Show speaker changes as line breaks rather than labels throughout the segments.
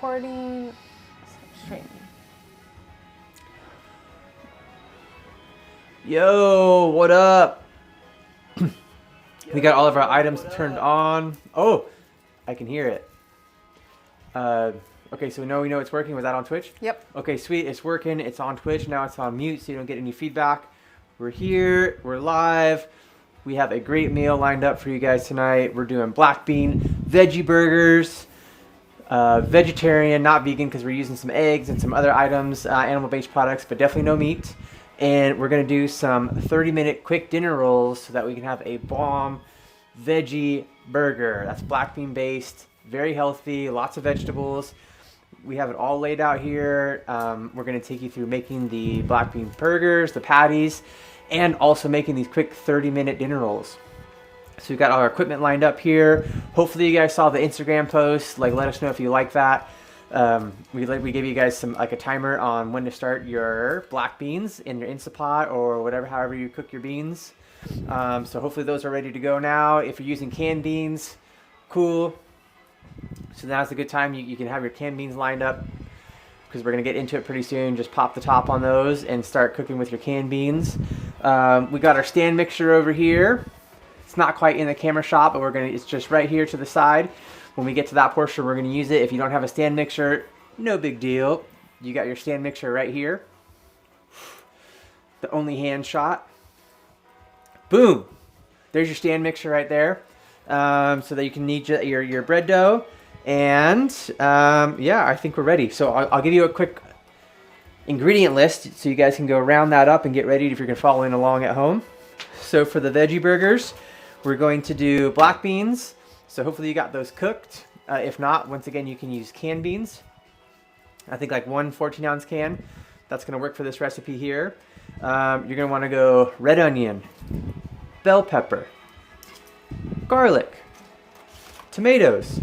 recording. Streaming.
Yo, what up? We got all of our items turned on. Oh, I can hear it. Okay, so we know it's working. Was that on Twitch?
Yep.
Okay, sweet. It's working. It's on Twitch. Now it's on mute so you don't get any feedback. We're here. We're live. We have a great meal lined up for you guys tonight. We're doing black bean veggie burgers. Vegetarian, not vegan, because we're using some eggs and some other items, animal-based products, but definitely no meat. And we're going to do some 30-minute quick dinner rolls so that we can have a bomb veggie burger. That's black bean based, very healthy, lots of vegetables. We have it all laid out here. We're going to take you through making the black bean burgers, the patties, and also making these quick 30-minute dinner rolls. So we've got all our equipment lined up here. Hopefully you guys saw the Instagram post. Let us know if you like that. We gave you guys a timer on when to start your black beans in your Instant Pot or however you cook your beans. So hopefully those are ready to go now. If you're using canned beans, cool. So now's a good time. You can have your canned beans lined up because we're going to get into it pretty soon. Just pop the top on those and start cooking with your canned beans. We got our stand mixer over here. It's not quite in the camera shot, but it's just right here to the side. When we get to that portion, we're going to use it. If you don't have a stand mixer, no big deal. You got your stand mixer right here. The only hand shot. Boom. There's your stand mixer right there. So that you can knead your bread dough. And yeah, I think we're ready. So I'll give you a quick ingredient list so you guys can go round that up and get ready if you're following along at home. So for the veggie burgers, we're going to do black beans. So hopefully you got those cooked. If not, once again, you can use canned beans. I think like one 14-ounce can. That's going to work for this recipe here. You're going to want to go red onion, bell pepper, garlic, tomatoes.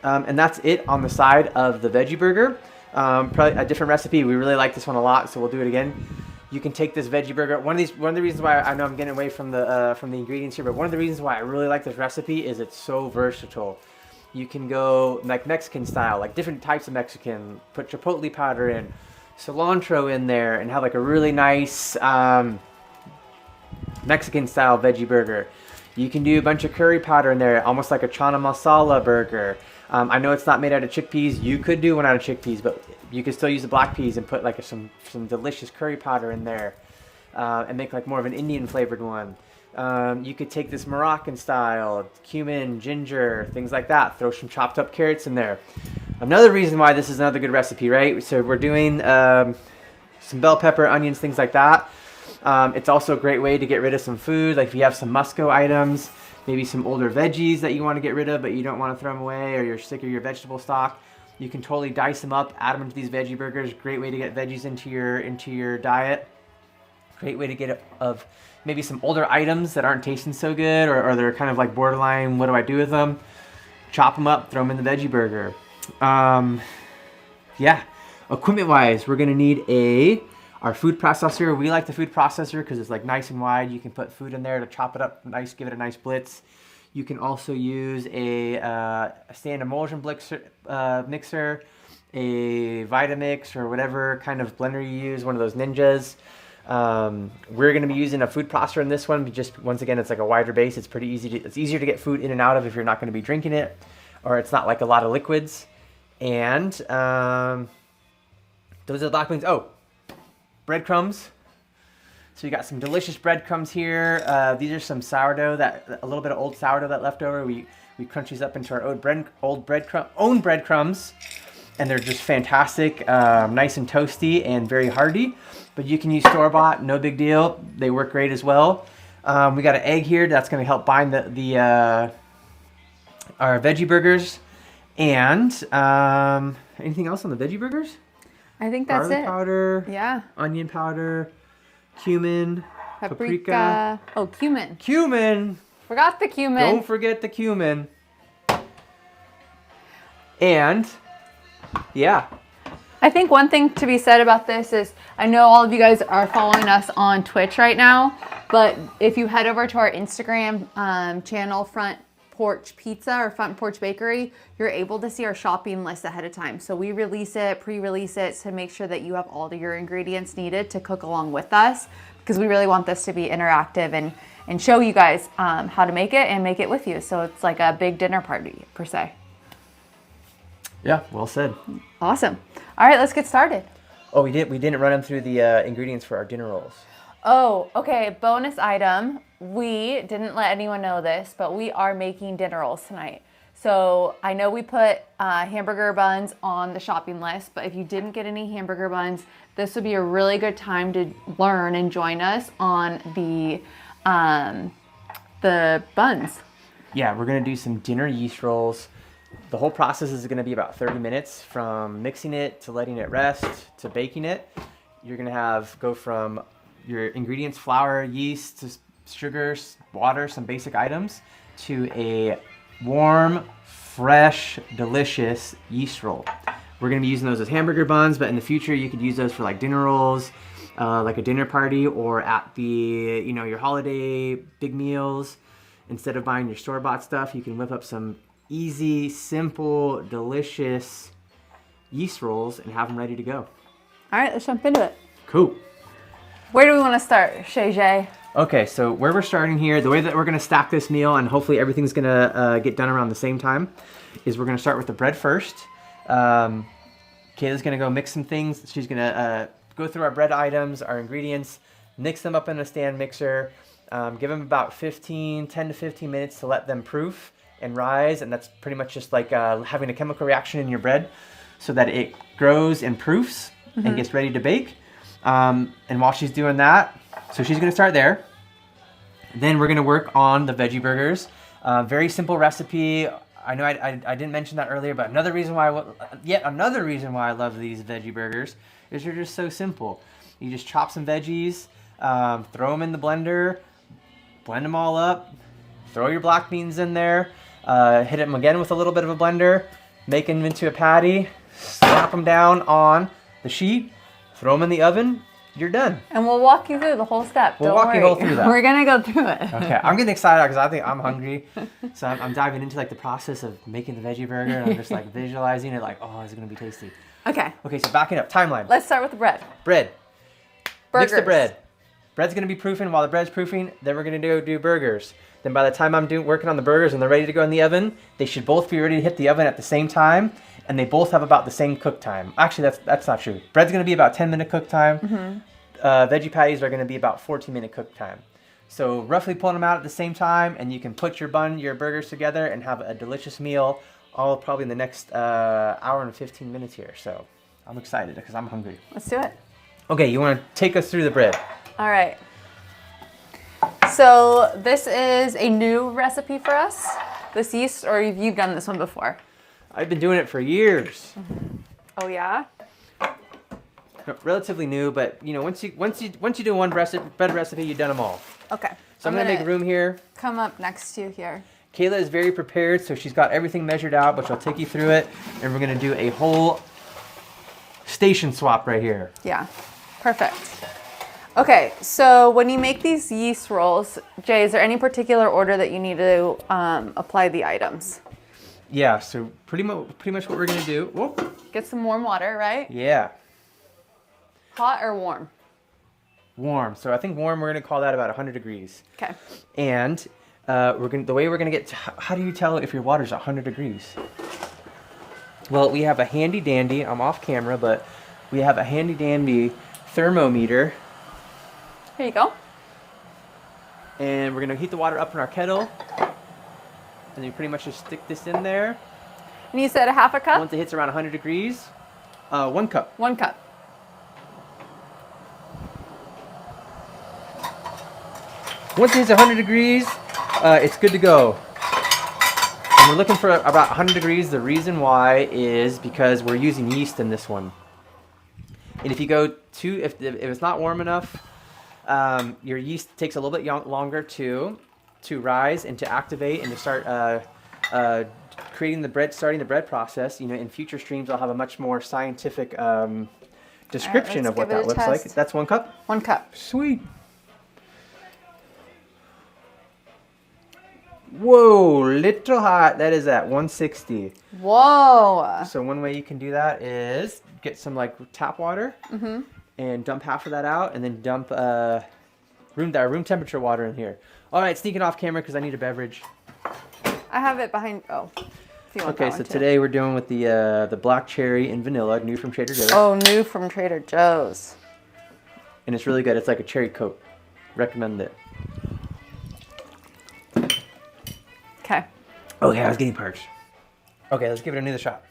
And that's it on the side of the veggie burger. Probably a different recipe. We really like this one a lot, so we'll do it again. You can take this veggie burger. One of the reasons why I know I'm getting away from the ingredients here, but one of the reasons why I really like this recipe is it's so versatile. You can go like Mexican style, like different types of Mexican. Put chipotle powder in, cilantro in there, and have like a really nice Mexican style veggie burger. You can do a bunch of curry powder in there, almost like a chana masala burger. I know it's not made out of chickpeas. You could do one out of chickpeas, but you could still use the black peas and put like some delicious curry powder in there and make like more of an Indian flavored one. You could take this Moroccan style, cumin, ginger, things like that. Throw some chopped up carrots in there. Another reason why this is another good recipe, right? So we're doing some bell pepper, onions, things like that. It's also a great way to get rid of some food. Like if you have some Musco items, maybe some older veggies that you want to get rid of but you don't want to throw them away, or you're sick of your vegetable stock, you can totally dice them up, add them into these veggie burgers. Great way to get veggies into your diet. Great way to get of maybe some older items that aren't tasting so good, or they're kind of like borderline, what do I do with them? Chop them up, throw them in the veggie burger. Yeah, equipment wise, we're going to need our food processor. We like the food processor because it's like nice and wide. You can put food in there to chop it up nice, give it a nice blitz. You can also use a stand emulsion mixer, a Vitamix, or whatever kind of blender you use, one of those Ninjas. We're going to be using a food processor in this one. Just once again, it's like a wider base. It's pretty easy. It's easier to get food in and out of if you're not going to be drinking it, or it's not like a lot of liquids. And those are the black beans. Oh, breadcrumbs. So you got some delicious breadcrumbs here. These are some sourdough, a little bit of old sourdough that left over. We crunch these up into our own breadcrumbs, and they're just fantastic, nice and toasty and very hearty. But you can use store-bought, no big deal. They work great as well. We got an egg here that's going to help bind our veggie burgers. And anything else on the veggie burgers?
I think that's
Garlic
it.
Powder,
Yeah.
Onion powder, cumin,
Paprika. Oh, cumin.
Cumin.
Forgot the cumin.
Don't forget the cumin. And yeah.
I think one thing to be said about this is, I know all of you guys are following us on Twitch right now, but if you head over to our Instagram channel, Front Porch Pizza or Front Porch Bakery, you're able to see our shopping list ahead of time. So we pre-release it to make sure that you have all of your ingredients needed to cook along with us, because we really want this to be interactive and show you guys how to make it and make it with you. So it's like a big dinner party per se.
Yeah, well said.
Awesome. All right, let's get started.
Oh, we didn't run them through the ingredients for our dinner rolls.
Oh, okay. Bonus item. We didn't let anyone know this, but we are making dinner rolls tonight. So I know we put hamburger buns on the shopping list, but if you didn't get any hamburger buns, this would be a really good time to learn and join us on the buns.
Yeah, we're gonna do some dinner yeast rolls. The whole process is gonna be about 30 minutes, from mixing it to letting it rest to baking it. You're gonna go from your ingredients: flour, yeast, sugar, water, some basic items, to a warm, fresh, delicious yeast roll. We're gonna be using those as hamburger buns, but in the future you could use those for like dinner rolls, like a dinner party, or at the, your holiday big meals. Instead of buying your store-bought stuff, you can whip up some easy, simple, delicious yeast rolls and have them ready to go.
All right, let's jump into it.
Cool.
Where do we want to start, Shay Jay?
Okay, so where we're starting here, the way that we're gonna stack this meal, and hopefully everything's gonna get done around the same time, is we're gonna start with the bread first. Kayla's gonna go mix some things. She's gonna go through our bread items, our ingredients, mix them up in a stand mixer, give them about 10 to 15 minutes to let them proof and rise, and that's pretty much just like having a chemical reaction in your bread so that it grows and proofs and gets ready to bake. And while she's doing that, so she's gonna start there. Then we're gonna work on the veggie burgers. Very simple recipe. I know I didn't mention that earlier, but yet another reason why I love these veggie burgers is they're just so simple. You just chop some veggies, throw them in the blender, blend them all up, throw your black beans in there, hit them again with a little bit of a blender, make them into a patty, slap them down on the sheet, throw them in the oven, you're done.
And we'll walk you through the whole step.
We'll walk you all through that.
We're gonna go through it.
Okay, I'm getting excited because I think I'm hungry. So I'm diving into like the process of making the veggie burger, and I'm just like visualizing it like, oh, it's gonna be tasty.
Okay.
Okay, so backing up, timeline.
Let's start with the bread.
Bread.
Burgers.
Mix the bread. Bread's gonna be proofing. While the bread's proofing, then we're gonna go do burgers. Then by the time I'm working on the burgers and they're ready to go in the oven, they should both be ready to hit the oven at the same time, and they both have about the same cook time. Actually, that's not true. Bread's gonna be about 10-minute cook time. Veggie patties are gonna be about 14-minute cook time. So roughly pulling them out at the same time, and you can put your burgers together and have a delicious meal, all probably in the next hour and 15 minutes here. So I'm excited because I'm hungry.
Let's do it.
Okay, you wanna take us through the bread?
All right. So this is a new recipe for us, this yeast, or you've done this one before?
I've been doing it for years.
Oh yeah?
No, relatively new, but once you do one bread recipe, you've done them all.
Okay.
So I'm gonna make room here.
Come up next to you here.
Kayla is very prepared, so she's got everything measured out, but she'll take you through it, and we're gonna do a whole station swap right here.
Yeah, perfect. Okay, so when you make these yeast rolls, Jay, is there any particular order that you need to apply the items?
Yeah, so pretty much what we're gonna do. Whoop.
Get some warm water, right?
Yeah.
Hot or warm?
Warm. So I think warm, we're gonna call that about 100 degrees.
Okay.
And the way we're gonna get how do you tell if your water's 100 degrees? Well, we have a handy dandy, I'm off camera, but we have a handy dandy thermometer.
Here you go.
And we're gonna heat the water up in our kettle. And you pretty much just stick this in there.
And you said a half a cup?
Once it hits around 100 degrees, 1 cup.
1 cup.
Once it hits 100 degrees, it's good to go. And we're looking for about 100 degrees. The reason why is because we're using yeast in this one. And if you go if it's not warm enough, your yeast takes a little bit longer to rise and to activate and to start starting the bread process. In future streams, I'll have a much more scientific description of what that looks like. That's 1 cup?
1 cup.
Sweet. Whoa, little hot. That is at 160.
Whoa.
So one way you can do that is get some like tap water and dump half of that out, and then dump room temperature water in here. All right, sneaking off camera because I need a beverage.
I have it behind. Oh, if you want
Okay,
that
so
one too.
today we're doing with the black cherry and vanilla, new from Trader Joe's.
Oh, new from Trader Joe's.
And it's really good. It's like a cherry coat. Recommend it.
Okay.
Okay, I was getting parched. Okay, let's give it another shot.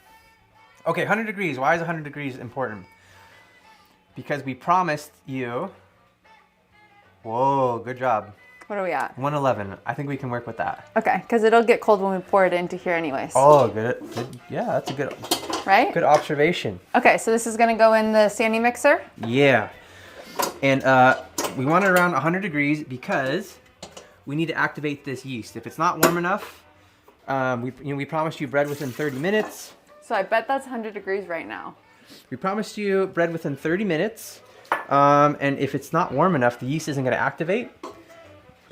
Okay, 100 degrees. Why is 100 degrees important? Because we promised you... Whoa, good job.
What are we at?
111. I think we can work with that.
Okay, because it'll get cold when we pour it into here anyways.
Oh, good. Yeah, that's a good
Right?
good observation.
Okay, so this is going to go in the standing mixer.
Yeah. And we want it around 100 degrees because we need to activate this yeast. If it's not warm enough, we promised you bread within 30 minutes.
So I bet that's 100 degrees right now.
We promised you bread within 30 minutes. And if it's not warm enough, the yeast isn't going to activate.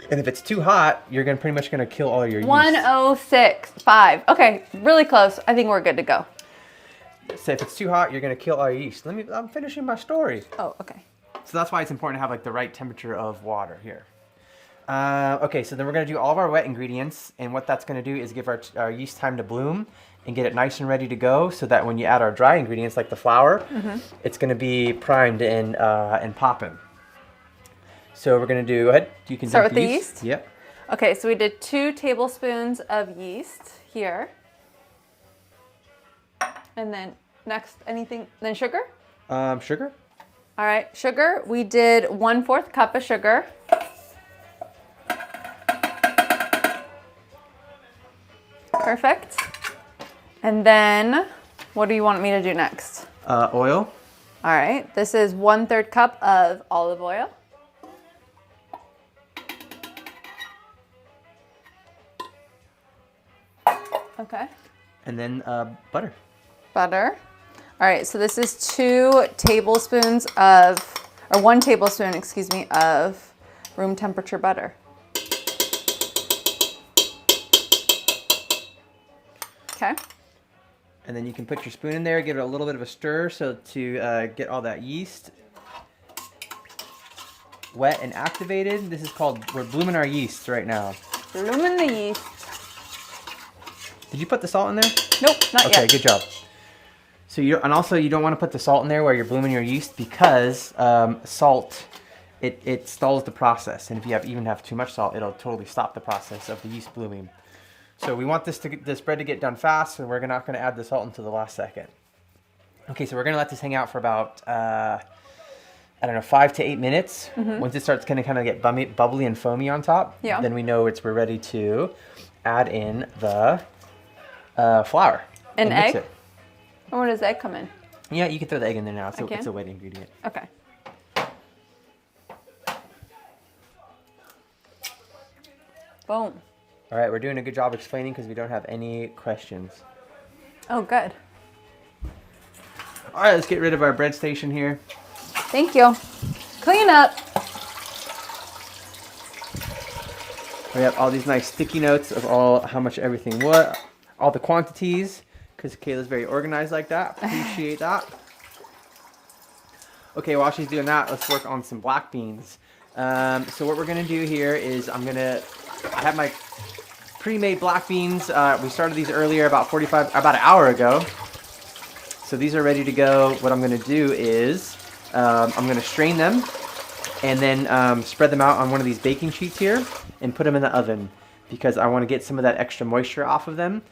And if it's too hot, you're pretty much going to kill all your yeast.
106.5. Okay, really close. I think we're good to go.
So if it's too hot, you're going to kill all your yeast. I'm finishing my story.
Oh, okay.
So that's why it's important to have like the right temperature of water here. Okay, so then we're going to do all of our wet ingredients. And what that's going to do is give our yeast time to bloom and get it nice and ready to go so that when you add our dry ingredients like the flour, it's going to be primed and popping. So we're going to do, go ahead. You can
Start
dump
with the yeast?
Yep.
Okay, so we did 2 tablespoons of yeast here. And then next, anything, then sugar?
Sugar.
All right, sugar. We did 1/4 cup of sugar. Perfect. And then, what do you want me to do next?
Oil.
All right, this is 1/3 cup of olive oil. Okay.
And then butter.
Butter. All right, so this is 2 tablespoons of, or 1 tablespoon, excuse me, of room temperature butter. Okay.
And then you can put your spoon in there, give it a little bit of a stir so to get all that yeast wet and activated. This is called, we're blooming our yeast right now.
Blooming the yeast.
Did you put the salt in there?
Nope, not
Okay,
yet.
good job. So also you don't want to put the salt in there while you're blooming your yeast because salt, it stalls the process. And if you even have too much salt, it'll totally stop the process of the yeast blooming. So we want this bread to get done fast, so we're not going to add the salt until the last second. Okay, so we're going to let this hang out for about, 5 to 8 minutes. Once it starts going to kind of get bubbly and foamy on top, then we know we're ready to add in the flour.
An
mix
egg?
it.
Or where does the egg come in?
Yeah, you can throw the egg in there now. It's a wet ingredient.
Okay. Boom.
All right, we're doing a good job explaining because we don't have any questions.
Oh, good.
All right, let's get rid of our bread station here.
Thank you. Clean up.
We have all these nice sticky notes of how much everything was, all the quantities, because Kayla's very organized like that. Appreciate that. Okay, while she's doing that, let's work on some black beans. So what we're gonna do here is I have my pre-made black beans. We started these earlier, about an hour ago. So these are ready to go. What I'm gonna do is I'm gonna strain them and then spread them out on one of these baking sheets here and put them in the oven because I want to get some of that extra moisture off of them.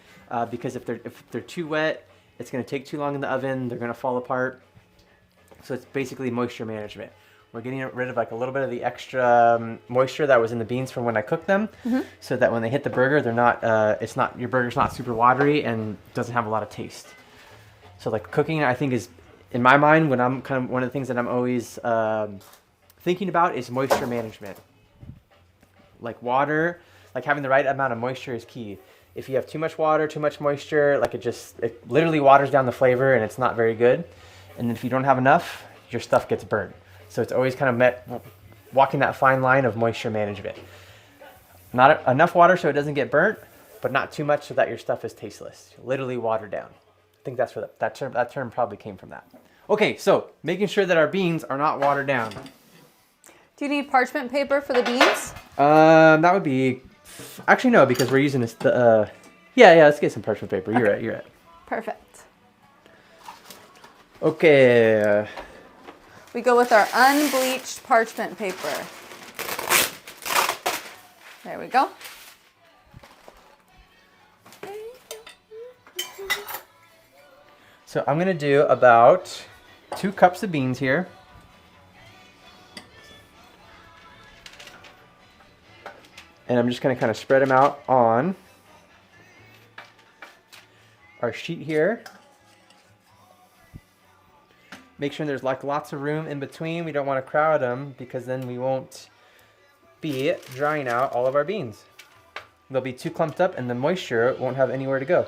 Because if they're too wet, it's going to take too long in the oven. They're going to fall apart. So it's basically moisture management. We're getting rid of like a little bit of the extra moisture that was in the beans from when I cooked them, so that when they hit the burger, they're not. Your burger's not super watery and doesn't have a lot of taste. So like cooking, I think is in my mind when I'm kind of one of the things that I'm always thinking about is moisture management. Like water, like having the right amount of moisture is key. If you have too much water, too much moisture, like it literally waters down the flavor and it's not very good. And then if you don't have enough, your stuff gets burnt. So it's always kind of walking that fine line of moisture management. Not enough water so it doesn't get burnt, but not too much so that your stuff is tasteless. Literally watered down. I think that's where that term probably came from that. Okay, so making sure that our beans are not watered down.
Do you need parchment paper for the beans?
That would be, actually no, because we're using this, yeah, let's get some parchment paper. You're right.
Perfect.
Okay.
We go with our unbleached parchment paper. There we go.
So I'm gonna do about 2 cups of beans here. And I'm just gonna kind of spread them out on our sheet here. Make sure there's like lots of room in between. We don't want to crowd them because then we won't be drying out all of our beans. They'll be too clumped up and the moisture won't have anywhere to go.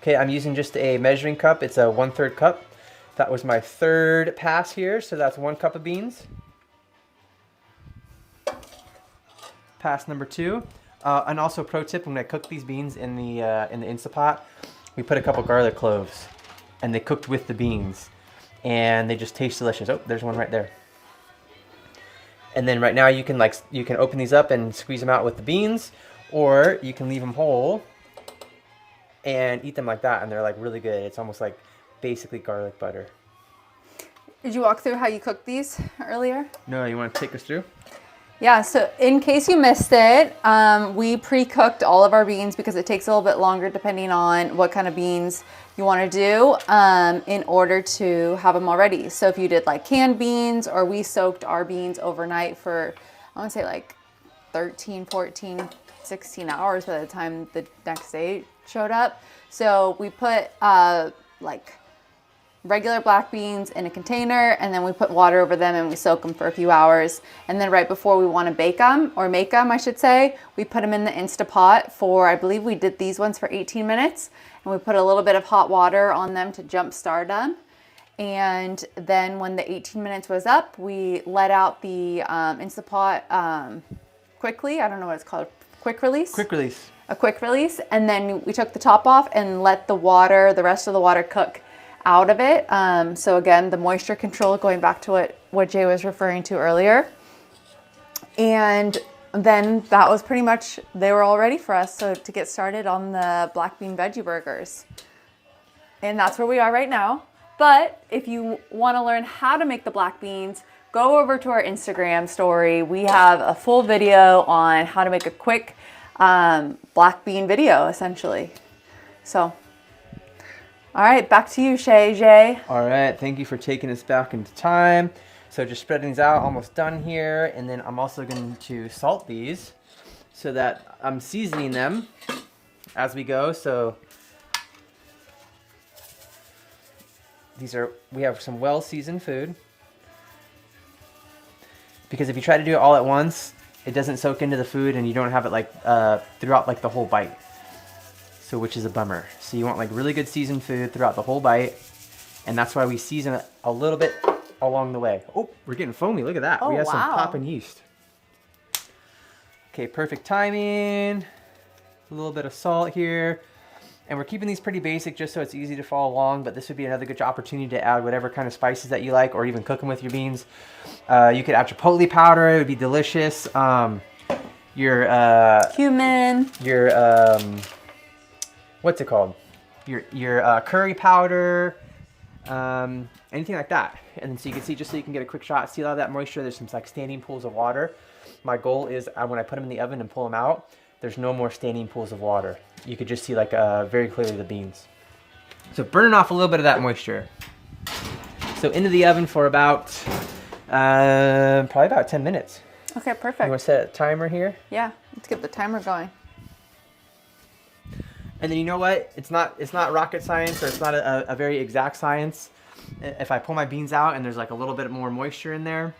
Okay, I'm using just a measuring cup. It's a 1/3 cup. That was my 3rd pass here, so that's 1 cup of beans. Pass number 2. And also pro tip, when I cook these beans in the Instant Pot, we put a couple garlic cloves and they cooked with the beans and they just taste delicious. Oh, there's one right there. And then right now you can open these up and squeeze them out with the beans, or you can leave them whole and eat them like that, and they're like really good. It's almost like basically garlic butter.
Did you walk through how you cooked these earlier?
No, you want to take us through?
Yeah, so in case you missed it, we pre-cooked all of our beans because it takes a little bit longer depending on what kind of beans you want to do in order to have them all ready. So if you did like canned beans, or we soaked our beans overnight for, I want to say like 13, 14, 16 hours by the time the next day showed up. So we put like regular black beans in a container, and then we put water over them and we soak them for a few hours. And then right before we want to bake them, or make them, I should say, we put them in the Instant Pot for, I believe we did these ones for 18 minutes. And we put a little bit of hot water on them to jump start them. And then when the 18 minutes was up, we let out the Instant Pot quickly. I don't know what it's called. Quick release?
Quick release.
A quick release. And then we took the top off and let the rest of the water cook out of it. So again, the moisture control, going back to what Jay was referring to earlier. And then that was pretty much, they were all ready for us. So to get started on the black bean veggie burgers. And that's where we are right now. But if you want to learn how to make the black beans, go over to our Instagram story. We have a full video on how to make a quick black bean video, essentially. So all right, back to you, Jay.
All right, thank you for taking us back into time. So just spreading these out, almost done here. And then I'm also going to salt these so that I'm seasoning them as we go. So we have some well-seasoned food. Because if you try to do it all at once, it doesn't soak into the food and you don't have it like throughout like the whole bite. So which is a bummer. So you want like really good seasoned food throughout the whole bite. And that's why we season it a little bit along the way. Oh, we're getting foamy. Look at that.
Oh,
we have
wow.
some popping yeast. Okay, perfect timing. A little bit of salt here. And we're keeping these pretty basic just so it's easy to follow along, but this would be another good opportunity to add whatever kind of spices that you like, or even cook them with your beans. You could add chipotle powder. It would be delicious. Your
cumin.
Your what's it called? Your curry powder, anything like that. And then so you can see, just so you can get a quick shot, see a lot of that moisture. There's some like standing pools of water. My goal is when I put them in the oven and pull them out, there's no more standing pools of water. You could just see like very clearly the beans. So burning off a little bit of that moisture. So into the oven for about, probably about 10 minutes.
Okay, perfect.
You want to set a timer here?
Yeah, let's get the timer going.
And then you know what? It's not rocket science, or it's not a very exact science. If I pull my beans out and there's like a little bit more moisture in there,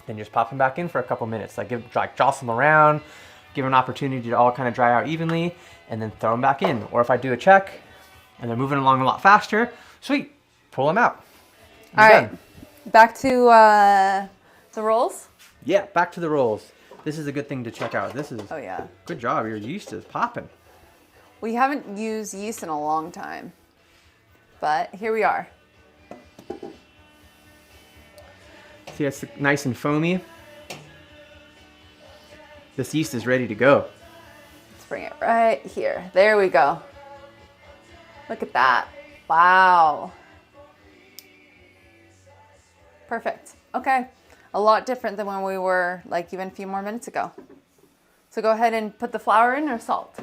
then just pop them back in for a couple minutes. Like jostle them around, give them an opportunity to all kind of dry out evenly, and then throw them back in. Or if I do a check and they're moving along a lot faster, sweet, pull them out.
All right. Back to the rolls.
Yeah, back to the rolls. This is a good thing to check out. This is,
Oh yeah.
good job. Your yeast is popping.
We haven't used yeast in a long time, but here we are.
See, it's nice and foamy. This yeast is ready to go.
Let's bring it right here. There we go. Look at that. Wow. Perfect. Okay. A lot different than when we were like even a few more minutes ago. So go ahead and put the flour in or salt?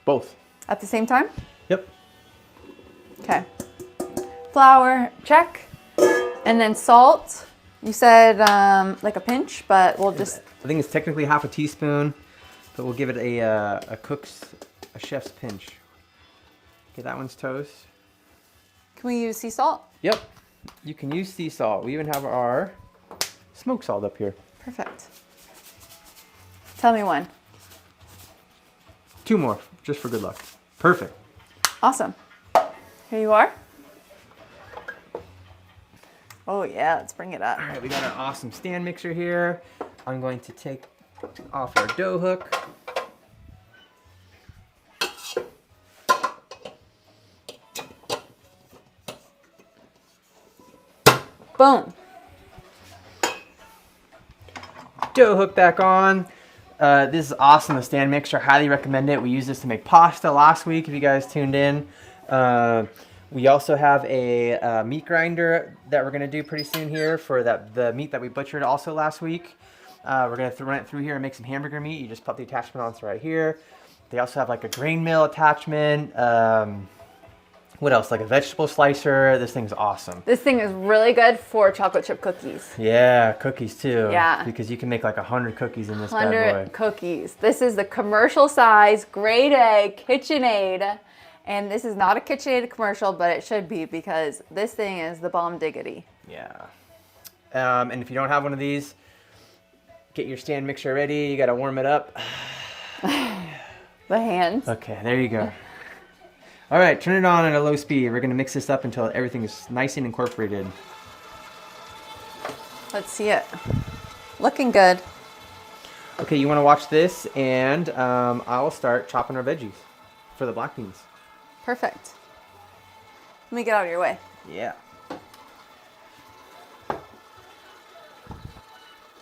Both.
At the same time?
Yep.
Okay. Flour, check. And then salt. You said like a pinch, but we'll just...
I think it's technically half a teaspoon, but we'll give it a chef's pinch. Okay, that one's toast.
Can we use sea salt?
Yep. You can use sea salt. We even have our smoke salt up here.
Perfect. Tell me when.
2 more, just for good luck. Perfect.
Awesome. Here you are. Oh yeah, let's bring it up.
All right, we got our awesome stand mixer here. I'm going to take off our dough hook.
Boom.
Dough hook back on. This is awesome, the stand mixer. Highly recommend it. We used this to make pasta last week, if you guys tuned in. We also have a meat grinder that we're going to do pretty soon here for the meat that we butchered also last week. We're going to run it through here and make some hamburger meat. You just pop the attachment on, it's right here. They also have like a grain mill attachment. What else? Like a vegetable slicer. This thing's awesome.
This thing is really good for chocolate chip cookies.
Yeah, cookies too.
Yeah.
Because you can make like 100 cookies in this bad
100
boy.
cookies. This is the commercial size, grade A KitchenAid. And this is not a KitchenAid commercial, but it should be because this thing is the bomb diggity.
Yeah. And if you don't have one of these, get your stand mixer ready. You got to warm it up.
The hands.
Okay, there you go. All right, turn it on at a low speed. We're going to mix this up until everything is nice and incorporated.
Let's see it. Looking good.
Okay, you want to watch this, and I'll start chopping our veggies for the black beans.
Perfect. Let me get out of your way.
Yeah.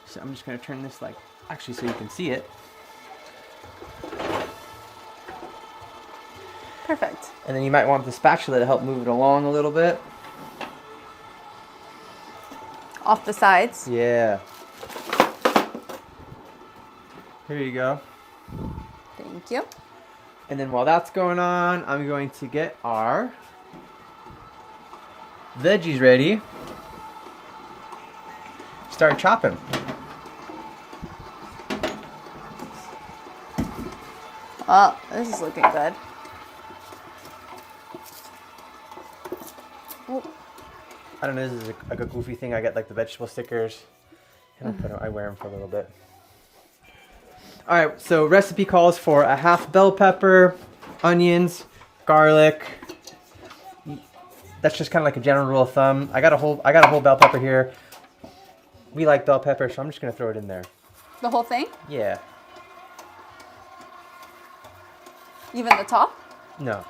So I'm just going to turn this actually so you can see it.
Perfect.
And then you might want the spatula to help move it along a little bit.
Off the sides.
Yeah. Here you go.
Thank you.
And then while that's going on, I'm going to get our veggies ready. Start chopping.
Oh, this is looking good. Oh.
I don't know, this is like a goofy thing. I get like the vegetable stickers and I wear them for a little bit. All right, so recipe calls for a half bell pepper, onions, garlic. That's just kind of like a general rule of thumb. I got a whole bell pepper here. We like bell pepper, so I'm just gonna throw it in there.
The whole thing?
Yeah.
Even the top?
No.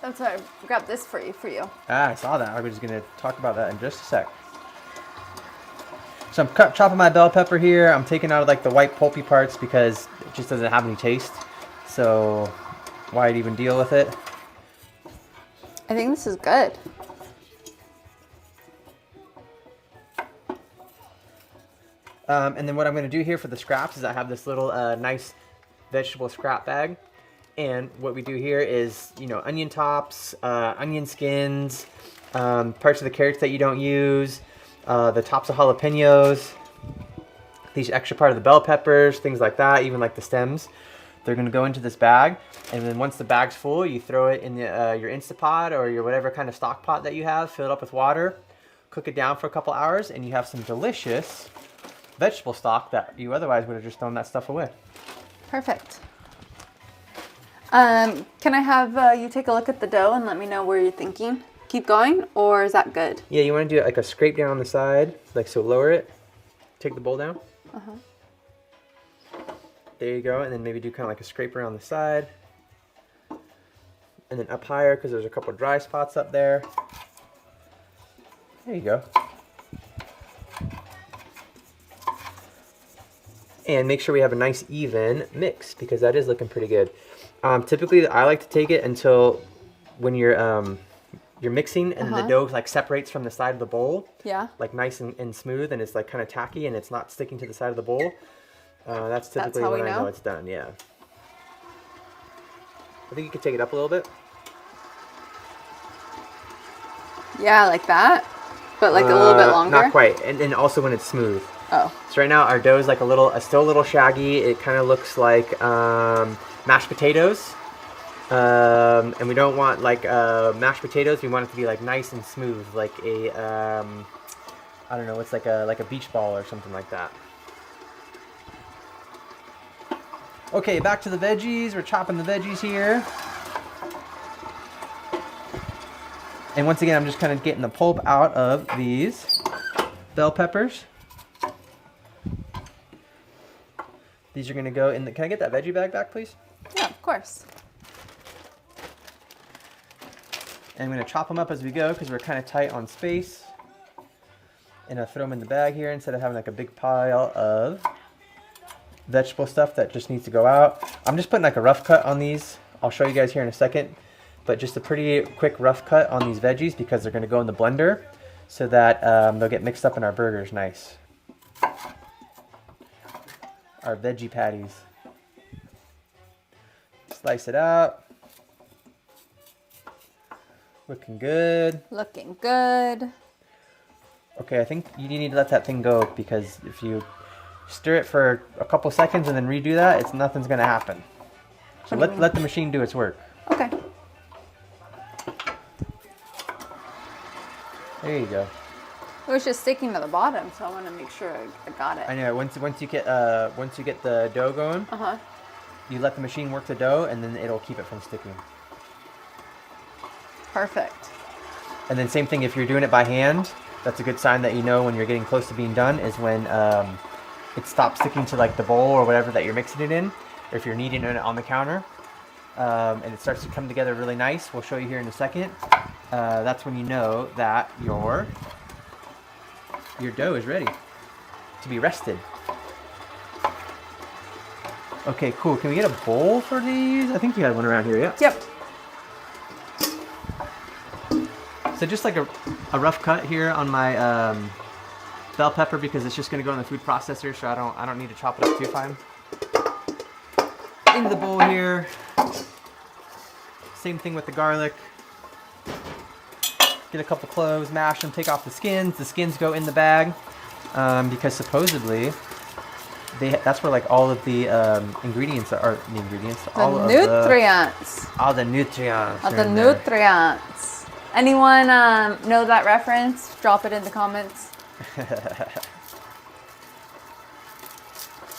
That's why I grabbed this for you.
Ah, I saw that. I was going to talk about that in just a sec. So I'm chopping my bell pepper here. I'm taking out like the white pulpy parts because it just doesn't have any taste. So why even deal with it?
I think this is good.
And then what I'm going to do here for the scraps is I have this little nice vegetable scrap bag. And what we do here is, onion tops, onion skins, parts of the carrots that you don't use, the tops of jalapenos, these extra part of the bell peppers, things like that, even like the stems. They're going to go into this bag. And then once the bag's full, you throw it in your Instapot or your whatever kind of stock pot that you have, fill it up with water, cook it down for a couple hours, and you have some delicious vegetable stock that you otherwise would have just thrown that stuff away.
Perfect. Can I have you take a look at the dough and let me know where you're thinking? keep going, or is that good?
Yeah, you want to do it like a scrape down on the side, like so. Lower it. Take the bowl down. There you go, and then maybe do kind of like a scrape around the side, and then up higher because there's a couple dry spots up there. There you go. And make sure we have a nice even mix because that is looking pretty good. Typically, I like to take it until when you're mixing and the dough like separates from the side of the bowl.
Yeah.
Like nice and smooth, and it's like kind of tacky and it's not sticking to the side of the bowl. That's typically
how
when
we
I know
know?
it's done. Yeah. I think you could take it up a little bit.
Yeah, like that, but like a little bit longer.
Not quite, and also when it's smooth.
Oh.
So right now our dough is like still a little shaggy. It kind of looks like mashed potatoes, and we don't want like mashed potatoes. We want it to be like nice and smooth, like a I don't know, it's like a beach ball or something like that. Okay, back to the veggies. We're chopping the veggies here. And once again, I'm just kind of getting the pulp out of these bell peppers. These are going to go in the... Can I get that veggie bag back, please?
Yeah, of course.
And I'm going to chop them up as we go because we're kind of tight on space. And I'll throw them in the bag here instead of having like a big pile of vegetable stuff that just needs to go out. I'm just putting like a rough cut on these. I'll show you guys here in a second. But just a pretty quick rough cut on these veggies because they're going to go in the blender so that they'll get mixed up in our burgers nice. Our veggie patties. Slice it out. Looking good.
Looking good.
Okay, I think you need to let that thing go because if you stir it for a couple seconds and then redo that, nothing's going to happen. So let the machine do its work.
Okay.
There you go.
It was just sticking to the bottom, so I want to make sure I got it.
I know. Once you get the dough going, you let the machine work the dough, and then it'll keep it from sticking.
Perfect.
And then same thing if you're doing it by hand. That's a good sign that you know when you're getting close to being done is when it stops sticking to like the bowl or whatever that you're mixing it in, or if you're kneading it on the counter, and it starts to come together really nice. We'll show you here in a second. That's when you know that your dough is ready to be rested. Okay, cool. Can we get a bowl for these? I think you had one around here, yeah?
Yep.
So just like a rough cut here on my bell pepper because it's just going to go in the food processor, so I don't need to chop it up too fine. Into the bowl here. Same thing with the garlic. Get a couple cloves, mash them, take off the skins. The skins go in the bag because supposedly that's where like all of the ingredients are. The ingredients, all the nutrients. All the nutrients.
All the nutrients. Anyone know that reference? Drop it in the comments.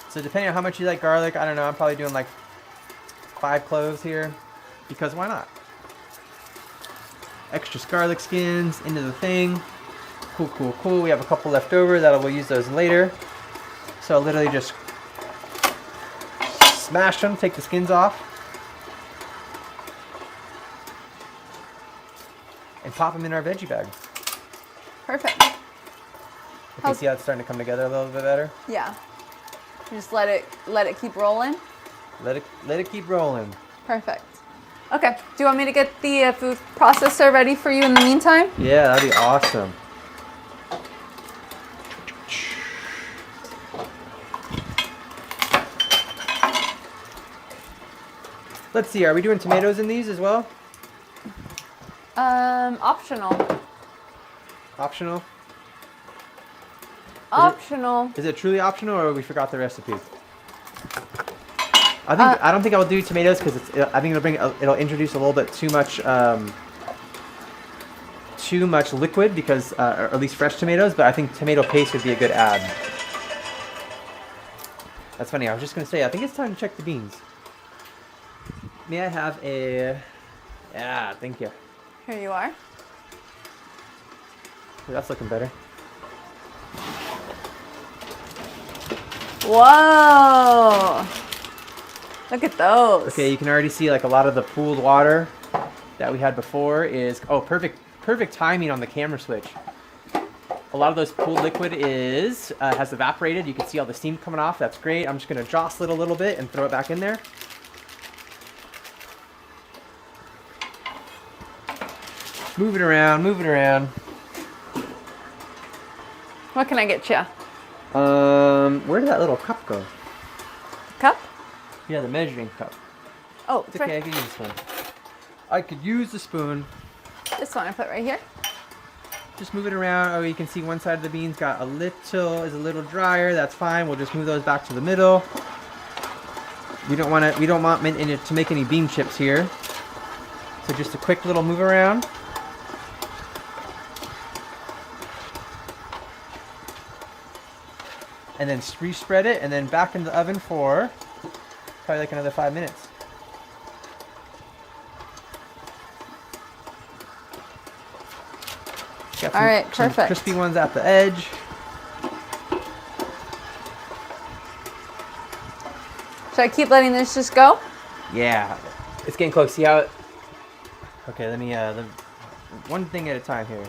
So depending on how much you like garlic, I don't know. I'm probably doing like 5 cloves here because why not? Extra garlic skins into the thing. Cool, cool, cool. We have a couple left over that we'll use those later. So I'll literally just smash them, take the skins off, and pop them in our veggie bag.
Perfect.
Okay, see how it's starting to come together a little bit better?
Yeah. Just let it keep rolling.
Let it keep rolling.
Perfect. Okay. Do you want me to get the food processor ready for you in the meantime?
Yeah, that'd be awesome. Let's see, are we doing tomatoes in these as well?
Optional.
Optional?
Optional.
Is it truly optional or we forgot the recipe? I don't think I'll do tomatoes because I think it'll introduce a little bit too much liquid because or at least fresh tomatoes, but I think tomato paste would be a good add. That's funny. I was just gonna say I think it's time to check the beans. May I have a... Yeah, thank you.
Here you are.
That's looking better.
Whoa! Look at those.
Okay, you can already see like a lot of the pooled water that we had before is, oh, perfect timing on the camera switch. A lot of those pooled liquid has evaporated. You can see all the steam coming off. That's great. I'm just gonna jostle it a little bit and throw it back in there. Move it around, move it around.
What can I get you?
Where did that little cup go?
Cup?
Yeah, the measuring cup.
Oh,
It's okay, I could use this one. I could use the spoon.
This one I put right here.
Just move it around. Oh, you can see one side of the beans is a little drier. That's fine. We'll just move those back to the middle. We don't want to make any bean chips here. So just a quick little move around. And then respread it, and then back in the oven for probably like another 5 minutes. Got
All right,
some
perfect.
crispy ones at the edge.
Should I keep letting this just go?
Yeah, it's getting close. See how it... Okay, let me, one thing at a time here.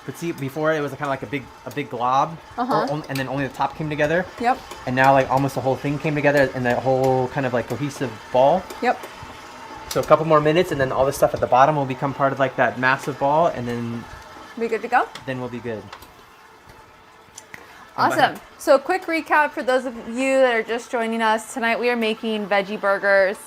But see, before it was kind of like a big glob, and then only the top came together.
Yep.
And now like almost the whole thing came together in that whole kind of like cohesive ball.
Yep.
So a couple more minutes, and then all this stuff at the bottom will become part of like that massive ball, and then
We good to go?
then we'll be good.
Awesome. So quick recap for those of you that are just joining us. Tonight we are making veggie burgers.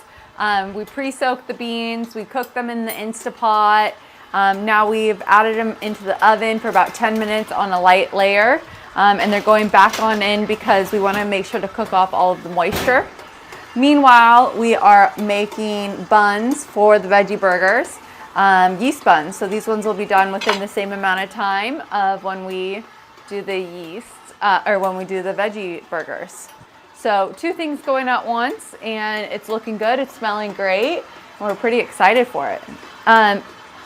We pre-soaked the beans. We cooked them in the Instapot. Now we've added them into the oven for about 10 minutes on a light layer. And they're going back on in because we want to make sure to cook off all of the moisture. Meanwhile, we are making buns for the veggie burgers, yeast buns. So these ones will be done within the same amount of time of when we do the yeast, or when we do the veggie burgers. So 2 things going at once, and it's looking good. It's smelling great. And we're pretty excited for it.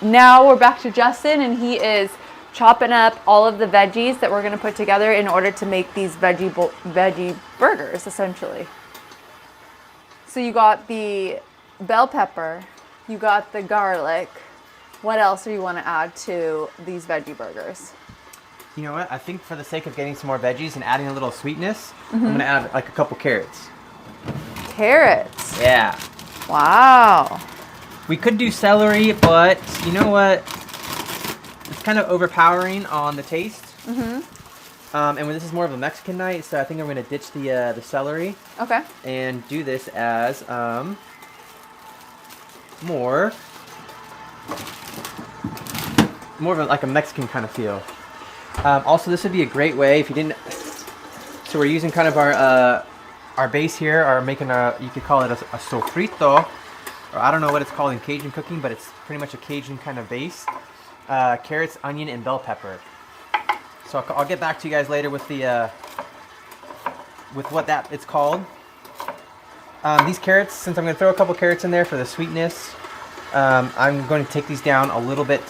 Now we're back to Justin, and he is chopping up all of the veggies that we're going to put together in order to make these veggie burgers, essentially. So you got the bell pepper, you got the garlic. What else do you want to add to these veggie burgers?
You know what? I think for the sake of getting some more veggies and adding a little sweetness, I'm gonna add like a couple carrots.
Carrots.
Yeah.
Wow.
We could do celery, but you know what? It's kind of overpowering on the taste. And when this is more of a Mexican night, so I think I'm gonna ditch the celery.
Okay.
And do this as more of like a Mexican kind of feel. Also, this would be a great way if you didn't. So we're using kind of our base here, or making you could call it a sofrito, or I don't know what it's called in Cajun cooking, but it's pretty much a Cajun kind of base. Carrots, onion, and bell pepper. So I'll get back to you guys later with the with what it's called. These carrots, since I'm going to throw a couple carrots in there for the sweetness, I'm going to take these down a little bit.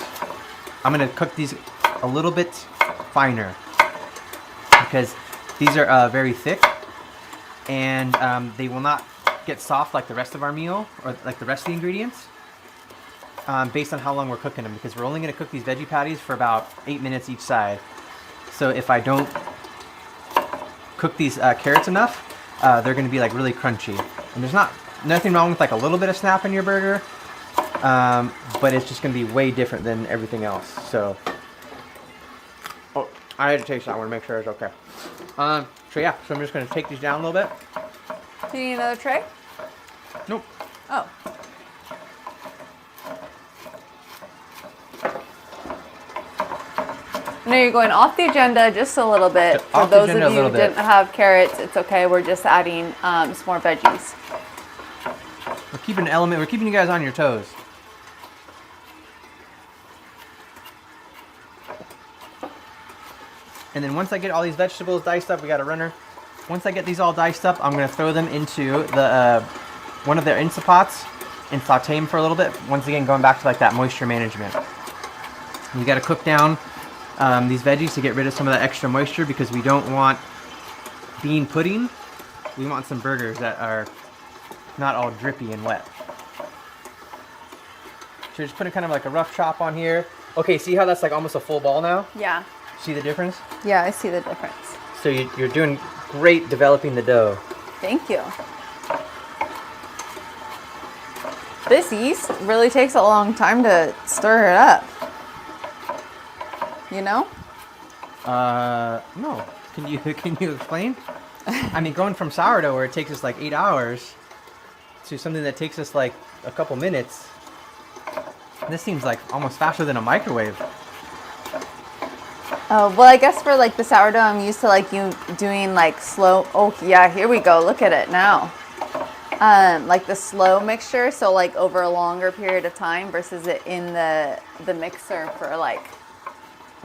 I'm going to cook these a little bit finer because these are very thick, and they will not get soft like the rest of our meal or like the rest of the ingredients. Based on how long we're cooking them, because we're only going to cook these veggie patties for about 8 minutes each side. So if I don't cook these carrots enough, they're going to be like really crunchy. And there's nothing wrong with like a little bit of snap in your burger, but it's just going to be way different than everything else. So, oh, I had to taste that. I want to make sure it's okay. So yeah, so I'm just going to take these down a little bit.
Do you need another tray?
Nope.
Oh. I know you're going off the agenda just a little bit. For those of you who didn't have carrots, it's okay. We're just adding some more veggies.
We're keeping an element. We're keeping you guys on your toes. And then once I get all these vegetables diced up, we got a runner. Once I get these all diced up, I'm going to throw them into the one of their Instapots and saute them for a little bit. Once again, going back to like that moisture management. You got to cook down these veggies to get rid of some of that extra moisture because we don't want bean pudding. We want some burgers that are not all drippy and wet. So just putting kind of like a rough chop on here. Okay, see how that's like almost a full ball now?
Yeah.
See the difference?
Yeah, I see the difference.
So you're doing great developing the dough.
Thank you. This yeast really takes a long time to stir it up. You know?
No. Can you explain? I mean, going from sourdough where it takes us like 8 hours to something that takes us like a couple minutes. This seems like almost faster than a microwave.
Well, I guess for like the sourdough, I'm used to like you doing like slow. Oh yeah, here we go. Look at it now. Like the slow mixture, so like over a longer period of time versus it in the mixer for like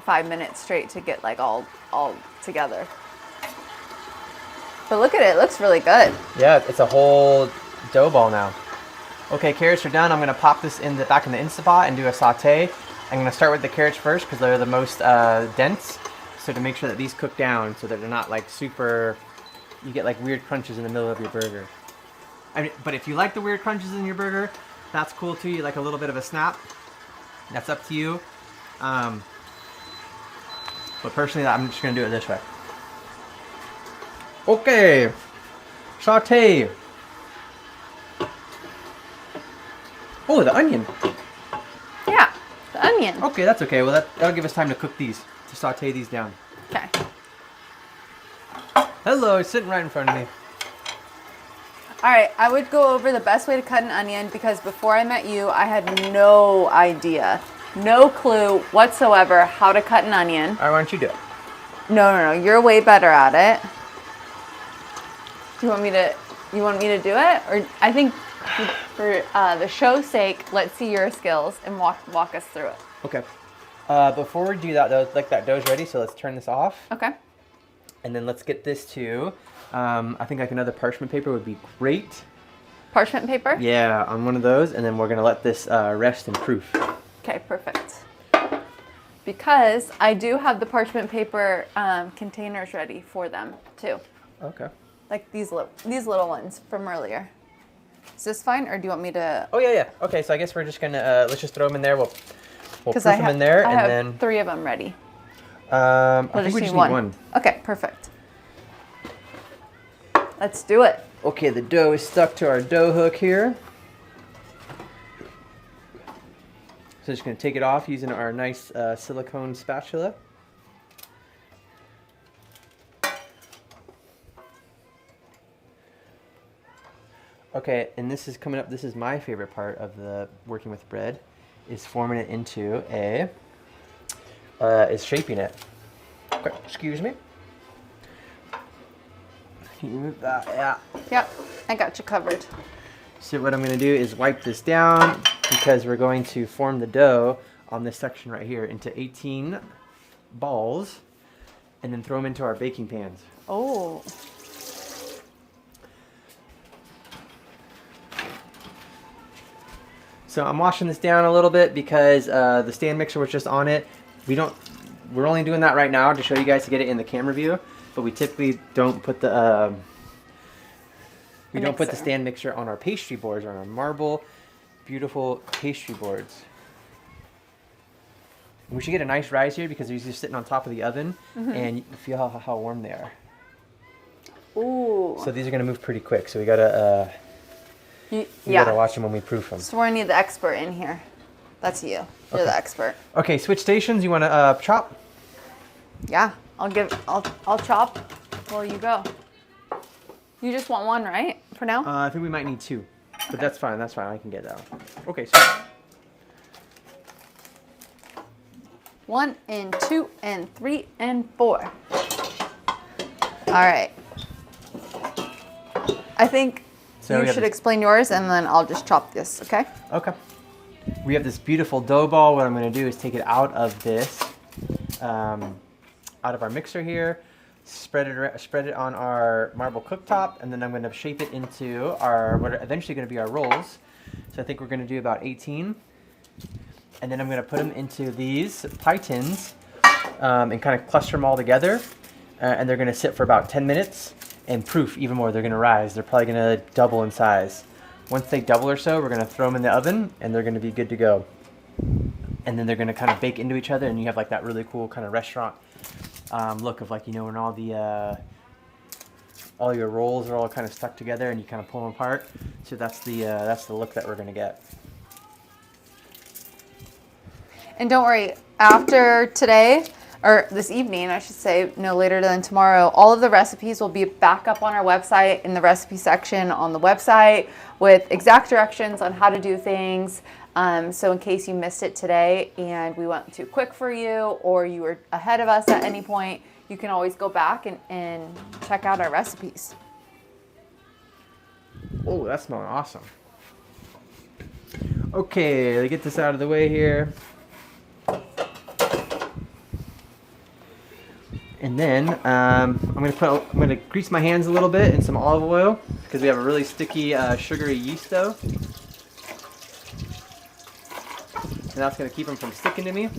5 minutes straight to get like all together. But look at it, it looks really good.
Yeah, it's a whole dough ball now. Okay, carrots are done. I'm gonna pop this back in the Instant Pot and do a saute. I'm gonna start with the carrots first because they're the most dense. So to make sure that these cook down so that they're not like super, you get like weird crunches in the middle of your burger. I mean, but if you like the weird crunches in your burger, that's cool too. You like a little bit of a snap. That's up to you. But personally, I'm just gonna do it this way. Okay, saute. Oh, the onion.
Yeah, the onion.
Okay, that's okay. Well, that'll give us time to cook these, to saute these down.
Okay.
Hello, it's sitting right in front of me.
All right, I would go over the best way to cut an onion because before I met you, I had no idea, no clue whatsoever how to cut an onion.
All right, why don't you do it?
No, you're way better at it. Do you want me to do it? Or I think for the show's sake, let's see your skills and walk us through it.
Okay. Before we do that though, like that dough's ready, so let's turn this off.
Okay.
And then let's get this to, I think like another parchment paper would be great.
Parchment paper?
Yeah, on one of those, and then we're gonna let this rest and proof.
Okay, perfect. Because I do have the parchment paper containers ready for them too.
Okay.
Like these little ones from earlier. Is this fine, or do you want me to?
Oh yeah. Okay, so I guess we're just gonna let's just throw them in there. We'll proof
I
them in there, and
have
then
3 of them ready.
I think we just need one.
Okay, perfect. Let's do it.
Okay, the dough is stuck to our dough hook here. So just gonna take it off using our nice silicone spatula. Okay, and this is coming up. This is my favorite part of the working with bread, is forming it into is shaping it. Okay, excuse me. Can you move that? Yeah.
Yep, I got you covered.
So what I'm going to do is wipe this down because we're going to form the dough on this section right here into 18 balls and then throw them into our baking pans.
Oh.
So I'm washing this down a little bit because the stand mixer was just on it. We're only doing that right now to show you guys to get it in the camera view, but we typically don't put the put the stand mixer on our pastry boards or on our marble, beautiful pastry boards. We should get a nice rise here because they're just sitting on top of the oven, and you feel how warm they are.
Ooh.
So these are gonna move pretty quick. So we gotta gotta watch them when we proof them.
So we need the expert in here. That's you. You're the expert.
Okay, switch stations. You wanna chop?
Yeah, I'll chop while you go. You just want one, right? For now?
I think we might need 2, but that's fine. That's fine. I can get that one. Okay, so
1 and 2 and 3 and 4. All right. I think you should explain yours, and then I'll just chop this. Okay?
Okay. We have this beautiful dough ball. What I'm going to do is take it out of this, out of our mixer here, spread it on our marble cooktop, and then I'm going to shape it into what are eventually going to be our rolls. So I think we're going to do about 18. And then I'm gonna put them into these pie tins and kind of cluster them all together. And they're gonna sit for about 10 minutes and proof even more. They're gonna rise. They're probably gonna double in size. Once they double or so, we're gonna throw them in the oven and they're gonna be good to go. And then they're gonna kind of bake into each other and you have like that really cool kind of restaurant look of like, you know, when all your rolls are all kind of stuck together and you kind of pull them apart. So that's the look that we're gonna get.
And don't worry, after today, or this evening, I should say, no later than tomorrow, all of the recipes will be back up on our website in the recipe section on the website with exact directions on how to do things. So in case you missed it today and we went too quick for you or you were ahead of us at any point, you can always go back and check out our recipes.
Oh, that's smelling awesome. Okay, let's get this out of the way here. And then I'm gonna grease my hands a little bit in some olive oil because we have a really sticky sugary yeast dough. And that's gonna keep them from sticking to me.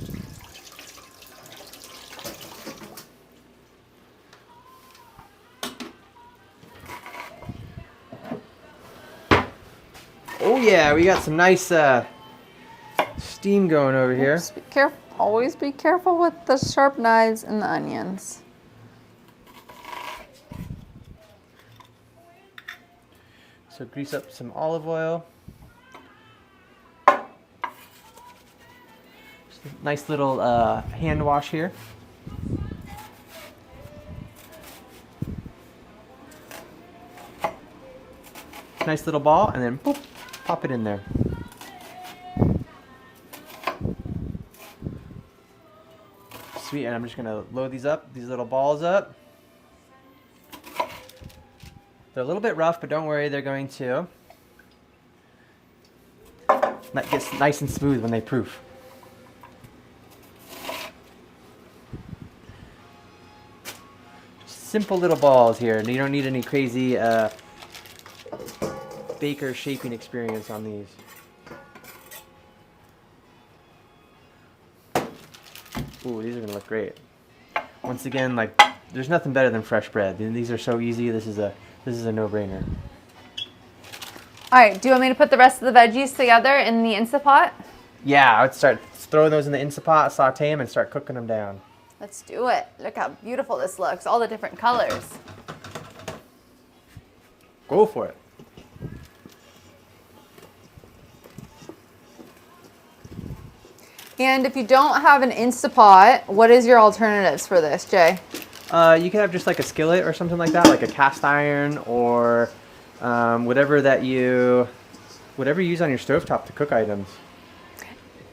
Oh yeah, we got some nice steam going over here.
Just be careful. Always be careful with the sharp knives and the onions.
So grease up some olive oil. Just a nice little hand wash here. Nice little ball, and then boop, pop it in there. Sweet, and I'm just gonna load these little balls up. They're a little bit rough, but don't worry, they're going to. That gets nice and smooth when they proof. Just simple little balls here, and you don't need any crazy baker shaping experience on these. Ooh, these are gonna look great. Once again, like, there's nothing better than fresh bread. These are so easy. This is a no-brainer.
All right, do you want me to put the rest of the veggies together in the Instapot?
Yeah, I would start throwing those in the Instapot, saute them, and start cooking them down.
Let's do it. Look how beautiful this looks. All the different colors.
Go for it.
And if you don't have an Instapot, what is your alternatives for this, Jay?
You can have just like a skillet or something like that, like a cast iron or whatever you use on your stovetop to cook items.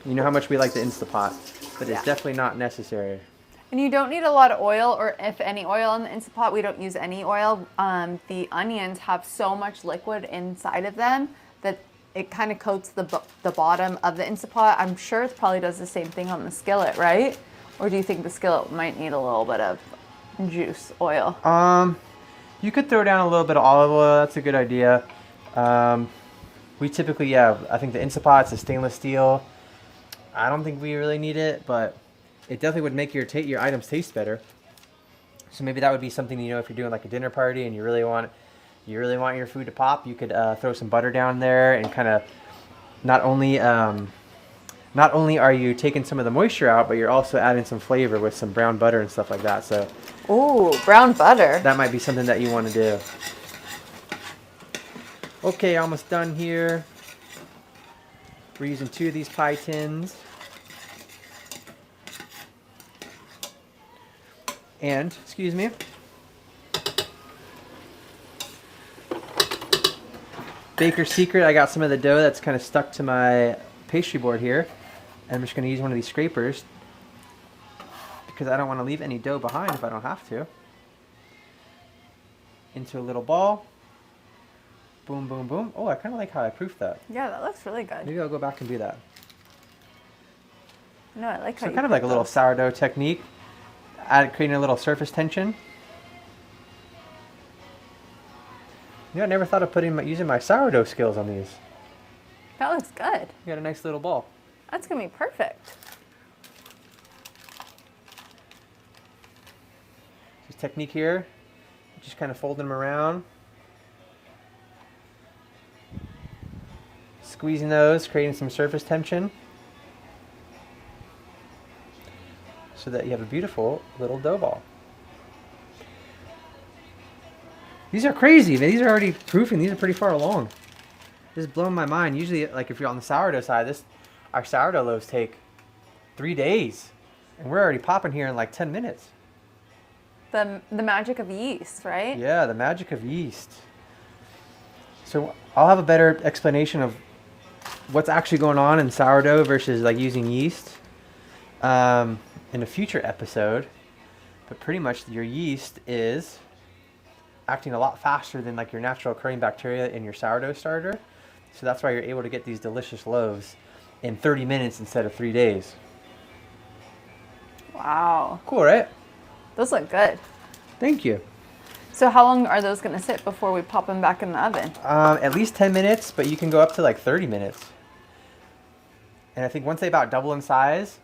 You know how much we like the Instapot, but it's definitely not necessary.
And you don't need a lot of oil, or if any oil in the Instapot. We don't use any oil. The onions have so much liquid inside of them that it kind of coats the bottom of the Instapot. I'm sure it probably does the same thing on the skillet, right? Or do you think the skillet might need a little bit of juice oil?
You could throw down a little bit of olive oil. That's a good idea. We typically, I think the Instapot's a stainless steel. I don't think we really need it, but it definitely would make your items taste better. So maybe that would be something, you know, if you're doing like a dinner party and you really want your food to pop, you could throw some butter down there and kind of not only are you taking some of the moisture out, but you're also adding some flavor with some brown butter and stuff like that. So,
ooh, brown butter.
That might be something that you want to do. Okay, almost done here. We're using 2 of these pie tins. And, excuse me, Baker's Secret, I got some of the dough that's kind of stuck to my pastry board here. And I'm just going to use one of these scrapers because I don't want to leave any dough behind if I don't have to. Into a little ball. Boom, boom, boom. Oh, I kind of like how I proofed that.
Yeah, that looks really good.
Maybe I'll go back and do that.
No, I like how
So
you
kind of like a little sourdough technique. Creating a little surface tension. Yeah, I never thought of using my sourdough skills on these.
That looks good.
You got a nice little ball.
That's gonna be perfect.
This technique here, just kind of folding them around. Squeezing those, creating some surface tension. So that you have a beautiful little dough ball. These are crazy, man. These are already proofing. These are pretty far along. This is blowing my mind. Usually, like if you're on the sourdough side, our sourdough loaves take 3 days. And we're already popping here in like 10 minutes.
The magic of yeast, right?
Yeah, the magic of yeast. So I'll have a better explanation of what's actually going on in sourdough versus like using yeast in a future episode. But pretty much your yeast is acting a lot faster than like your natural occurring bacteria in your sourdough starter. So that's why you're able to get these delicious loaves in 30 minutes instead of 3 days.
Wow.
Cool, right?
Those look good.
Thank you.
So how long are those gonna sit before we pop them back in the oven?
At least 10 minutes, but you can go up to like 30 minutes. And I think once they about double in size,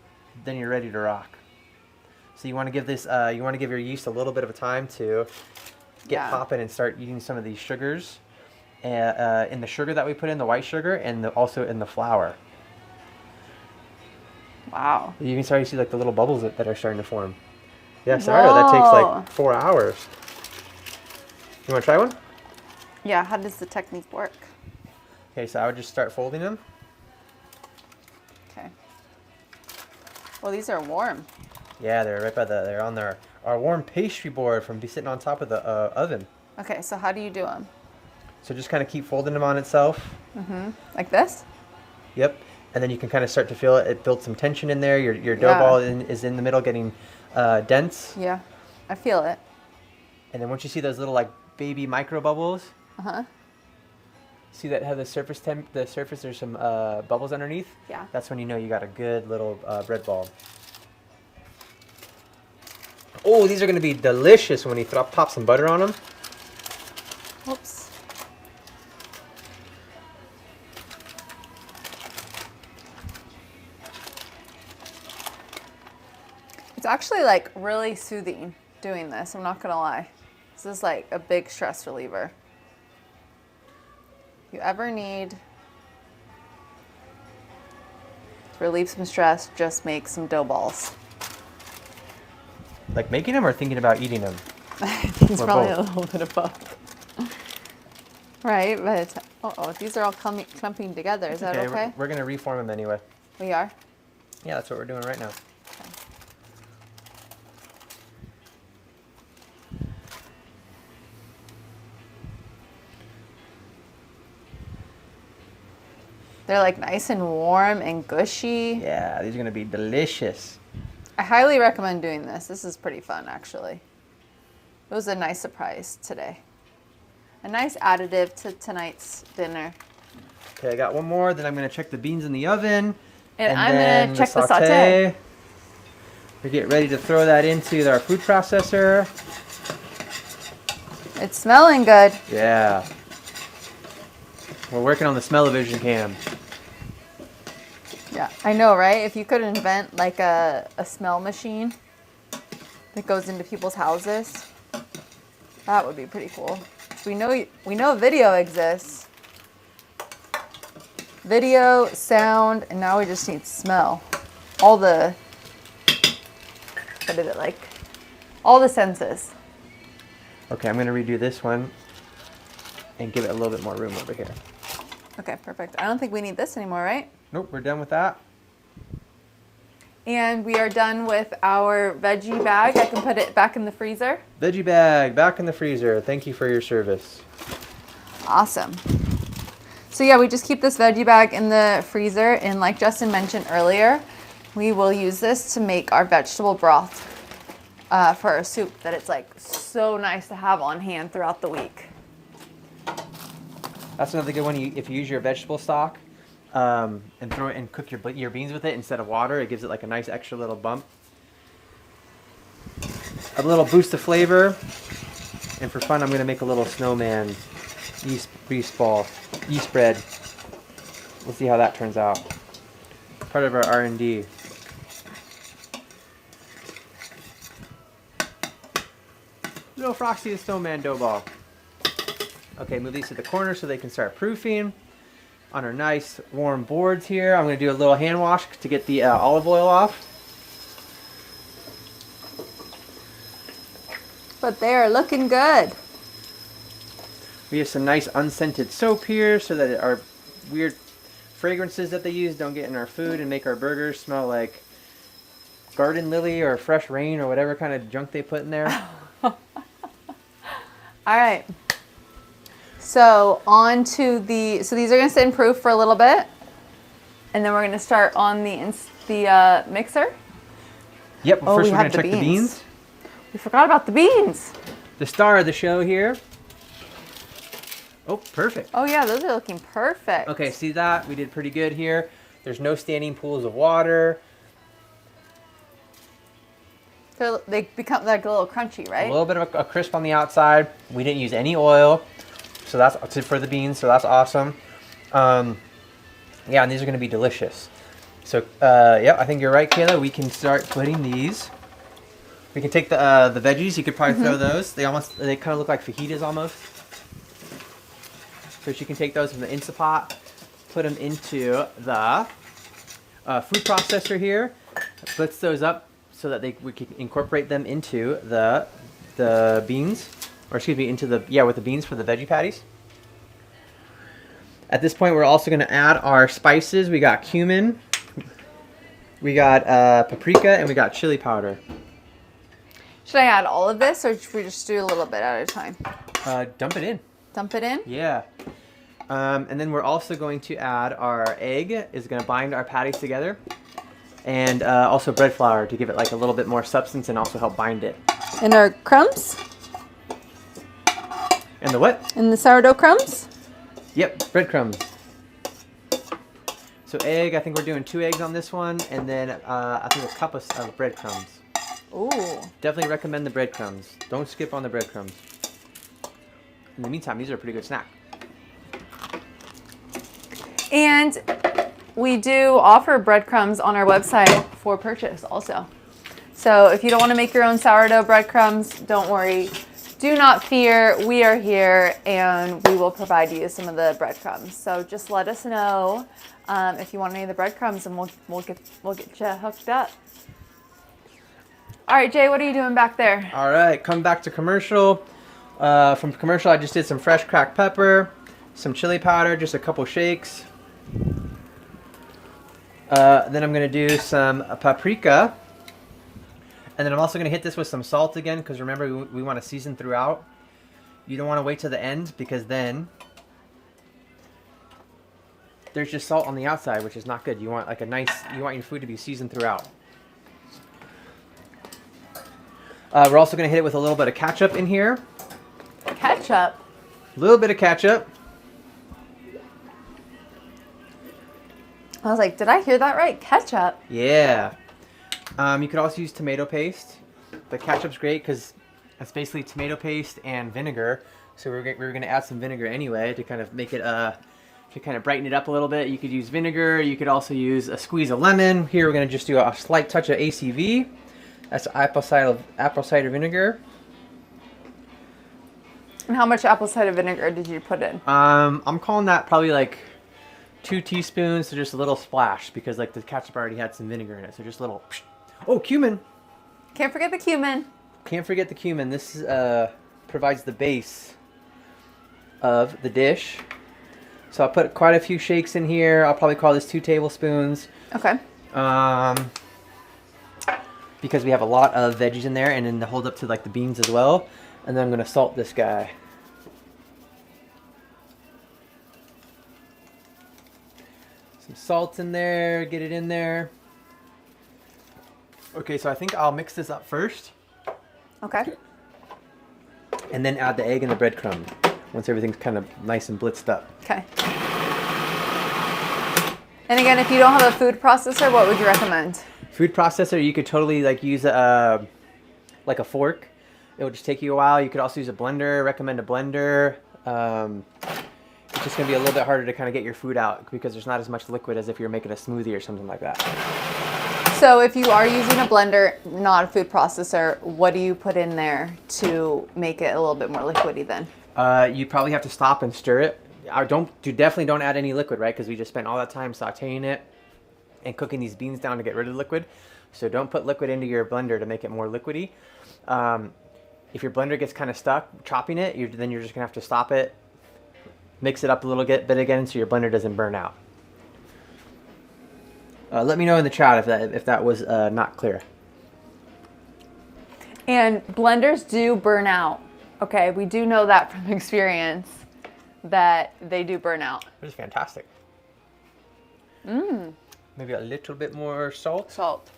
then you're ready to rock. So you want to give this, you want to give your yeast a little bit of a time to get popping and start eating some of these sugars, in the sugar that we put in, the white sugar, and also in the flour.
Wow.
You can start to see like the little bubbles that are starting to form. Yeah, sourdough, that takes like 4 hours. You want to try one?
Yeah, how does the technique work?
Okay, so I would just start folding them.
Okay. Well, these are warm.
Yeah, they're right by they're on our warm pastry board from sitting on top of the oven.
Okay, so how do you do them?
So just kind of keep folding them on itself.
Mm-hmm. Like this?
Yep. And then you can kind of start to feel it. It builds some tension in there. Your dough ball is in the middle getting dense.
Yeah, I feel it.
And then once you see those little like baby micro bubbles, see that how the surface there's some bubbles underneath?
Yeah.
That's when you know you got a good little bread ball. Oh, these are going to be delicious when you pop some butter on them.
Oops. It's actually like really soothing doing this, I'm not gonna lie. This is like a big stress reliever. If you ever need to relieve some stress, just make some dough balls.
Like making them or thinking about eating them?
I think it's
Or
probably
both?
a little bit of both. Right, but these are all clumping together. Is that okay?
We're going to reform them anyway.
We are?
Yeah, that's what we're doing right now.
They're like nice and warm and gushy.
Yeah, these are going to be delicious.
I highly recommend doing this. This is pretty fun, actually. It was a nice surprise today. A nice additive to tonight's dinner.
Okay, I got one more. Then I'm going to check the beans in the oven.
And I'm going to check the saute.
We get ready to throw that into our food processor.
It's smelling good.
Yeah. We're working on the smell-o-vision cam.
Yeah, I know, right? If you could invent like a smell machine that goes into people's houses, that would be pretty cool. We know video exists. Video, sound, and now we just need smell. All the all the senses.
Okay, I'm going to redo this one and give it a little bit more room over here.
Okay, perfect. I don't think we need this anymore, right?
Nope, we're done with that.
And we are done with our veggie bag. I can put it back in the freezer.
Veggie bag back in the freezer. Thank you for your service.
Awesome. So yeah, we just keep this veggie bag in the freezer, and like Justin mentioned earlier, we will use this to make our vegetable broth for our soup that it's like so nice to have on hand throughout the week.
That's another good one. If you use your vegetable stock and throw it and cook your beans with it instead of water, it gives it like a nice extra little bump. A little boost of flavor. And for fun, I'm going to make a little snowman yeast bread. Let's see how that turns out. Part of our R&D. Little Frosty the Snowman dough ball. Okay, move these to the corner so they can start proofing on our nice warm boards here. I'm going to do a little hand wash to get the olive oil off.
But they are looking good.
We have some nice unscented soap here so that our weird fragrances that they use don't get in our food and make our burgers smell like garden lily or fresh rain or whatever kind of junk they put in there.
All right. So on to so these are going to sit in proof for a little bit. And then we're going to start on the mixer.
Yep,
Oh,
first
we
we're
have
going to check the beans.
We forgot about the beans.
The star of the show here. Oh, perfect.
Oh yeah, those are looking perfect.
Okay, see that? We did pretty good here. There's no standing pools of water.
So they become like a little crunchy, right?
A little bit of a crisp on the outside. We didn't use any oil, so that's for the beans, so that's awesome. Yeah, and these are going to be delicious. So, yeah, I think you're right, Kayla. We can start putting these. We can take the veggies. You could probably throw those. They kind of look like fajitas almost. So you can take those from the Instant Pot, put them into the food processor here, blitz those up so that we can incorporate them into the beans, or excuse me, with the beans for the veggie patties. At this point, we're also going to add our spices. We got cumin, we got paprika, and we got chili powder.
Should I add all of this, or should we just do a little bit at a time?
Dump it in.
Dump it in?
Yeah. And then we're also going to add our egg. Is going to bind our patties together. And also bread flour to give it like a little bit more substance and also help bind it.
And our crumbs?
And the what?
And the sourdough crumbs?
Yep, breadcrumbs. So egg, I think we're doing 2 eggs on this one. And then I think a cup of breadcrumbs.
Ooh.
Definitely recommend the breadcrumbs. Don't skip on the breadcrumbs. In the meantime, these are a pretty good snack.
And we do offer breadcrumbs on our website for purchase also. So if you don't want to make your own sourdough breadcrumbs, don't worry. Do not fear. We are here and we will provide you some of the breadcrumbs. So just let us know if you want any of the breadcrumbs and we'll get you hooked up. All right, Jay, what are you doing back there?
All right, come back to commercial. From commercial, I just did some fresh cracked pepper, some chili powder, just a couple shakes. Then I'm going to do some paprika. And then I'm also going to hit this with some salt again, because remember, we want to season throughout. You don't want to wait till the end, because then there's just salt on the outside, which is not good. You want you want your food to be seasoned throughout. We're also going to hit it with a little bit of ketchup in here.
Ketchup?
A little bit of ketchup.
I was like, did I hear that right? Ketchup?
Yeah. You could also use tomato paste. But ketchup's great because it's basically tomato paste and vinegar. So we're going to add some vinegar anyway to kind of make it, to kind of brighten it up a little bit. You could use vinegar. You could also use a squeeze of lemon. Here we're going to just do a slight touch of ACV. That's apple cider vinegar.
And how much apple cider vinegar did you put in?
I'm calling that probably like 2 teaspoons, so just a little splash, because like the ketchup already had some vinegar in it, so just a little. Oh, cumin!
Can't forget the cumin.
Can't forget the cumin. This provides the base of the dish. So I'll put quite a few shakes in here. I'll probably call this 2 tablespoons.
Okay.
Because we have a lot of veggies in there, and then to hold up to like the beans as well. And then I'm going to salt this guy. Some salt in there, get it in there. Okay, so I think I'll mix this up first.
Okay.
And then add the egg and the breadcrumb once everything's kind of nice and blitzed up.
Okay. And again, if you don't have a food processor, what would you recommend?
Food processor, you could totally like use like a fork. It will just take you a while. You could also use a blender. Recommend a blender. It just going to be a little bit harder to kind of get your food out because there's not as much liquid as if you're making a smoothie or something like that.
So if you are using a blender, not a food processor, what do you put in there to make it a little bit more liquidy then?
You probably have to stop and stir it. Definitely don't add any liquid, right? Because we just spent all that time sauteing it and cooking these beans down to get rid of the liquid. So don't put liquid into your blender to make it more liquidy. If your blender gets kind of stuck chopping it, then you're just gonna have to stop it, mix it up a little bit again so your blender doesn't burn out. Let me know in the chat if that was not clear.
And blenders do burn out. Okay, we do know that from experience that they do burn out.
This is fantastic. Maybe a little bit more salt.
Salt.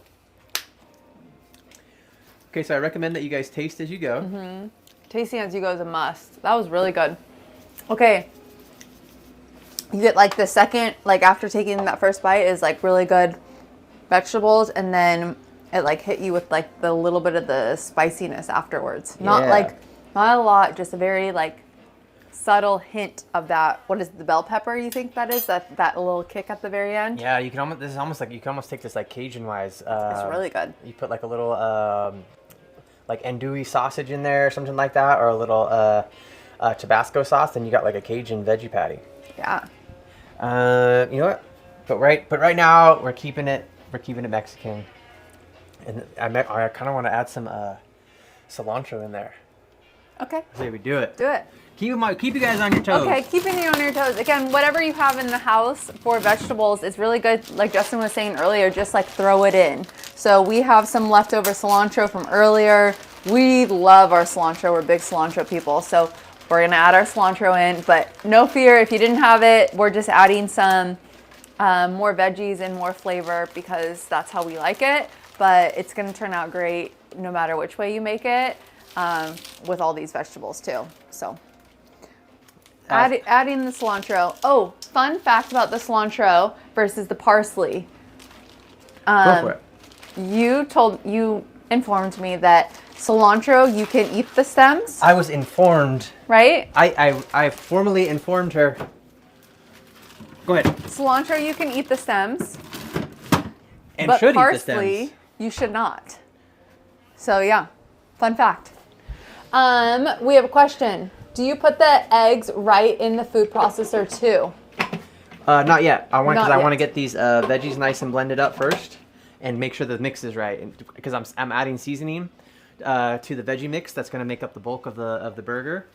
Okay, so I recommend that you guys taste as you go.
Tasting as you go is a must. That was really good. Okay. You get like the second, like after taking that first bite is like really good vegetables, and then it like hit you with like the little bit of the spiciness afterwards. Not a lot, just a very like subtle hint of that. What is the bell pepper? You think that is that little kick at the very end?
Yeah, you can almost. This is almost like you can almost take this like Cajun wise.
It's really good.
You put like a little like andouille sausage in there or something like that, or a little Tabasco sauce, and you got like a Cajun veggie patty.
Yeah.
You know what? But right now we're keeping it Mexican, and I kind of want to add some cilantro in there.
Okay.
Say we do it.
Do it.
Keep you guys on your toes.
Okay, keeping you on your toes. Again, whatever you have in the house for vegetables, it's really good. Like Justin was saying earlier, just like throw it in. So we have some leftover cilantro from earlier. We love our cilantro. We're big cilantro people. So we're gonna add our cilantro in, but no fear if you didn't have it. We're just adding some more veggies and more flavor because that's how we like it. But it's gonna turn out great no matter which way you make it with all these vegetables too. So adding the cilantro. Oh, fun fact about the cilantro versus the parsley.
Go for it.
You informed me that cilantro, you can eat the stems.
I was informed.
Right?
I formally informed her. Go ahead.
Cilantro, you can eat the stems.
And
but
should
parsley,
eat the stems.
You should not. So yeah, fun fact. We have a question. Do you put the eggs right in the food processor too?
Not yet. I want to
yet.
get these veggies nice and blended up first, and make sure the mix is right. Because I'm adding seasoning to the veggie mix that's going to make up the bulk of the burger.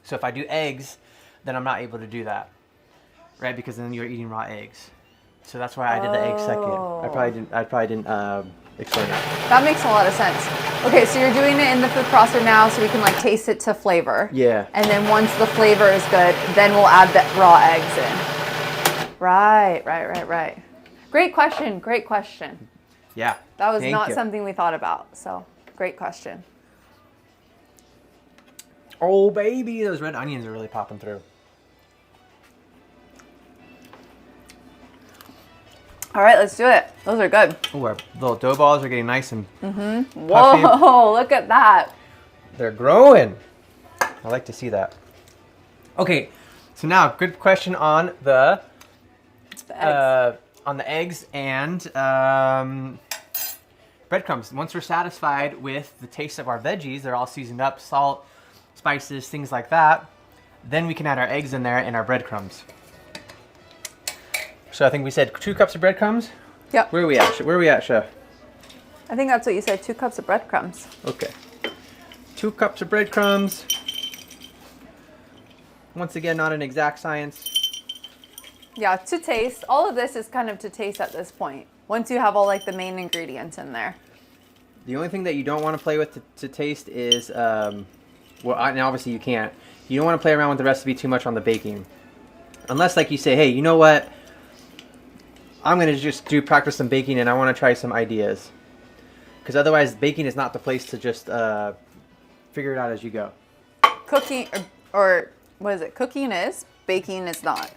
So if I do eggs, then I'm not able to do that, right? Because then you're eating raw eggs. So that's why I did the egg second. I probably didn't explain that.
That makes a lot of sense. Okay, so you're doing it in the food processor now so we can like taste it to flavor.
Yeah.
And then once the flavor is good, then we'll add the raw eggs in. Right. Great question.
Yeah.
That was not something we thought about. So great question.
Oh, baby, those red onions are really popping through.
All right, let's do it. Those are good.
Oh, our little dough balls are getting nice and puffy.
Whoa, look at that.
They're growing. I like to see that. Okay, so now good question on the eggs and breadcrumbs. Once we're satisfied with the taste of our veggies, they're all seasoned up, salt, spices, things like that, then we can add our eggs in there and our breadcrumbs. So I think we said 2 cups of breadcrumbs?
Yep.
Where are we at, Chef?
I think that's what you said, 2 cups of breadcrumbs.
Okay. 2 cups of breadcrumbs. Once again, not an exact science.
Yeah, to taste. All of this is kind of to taste at this point. Once you have all like the main ingredients in there.
The only thing that you don't want to play with to taste is, and obviously you can't. You don't want to play around with the recipe too much on the baking. Unless like you say, hey, you know what? I'm going to just practice some baking and I want to try some ideas. Because otherwise baking is not the place to just figure it out as you go.
Cooking, or what is it? Cooking is, baking is not.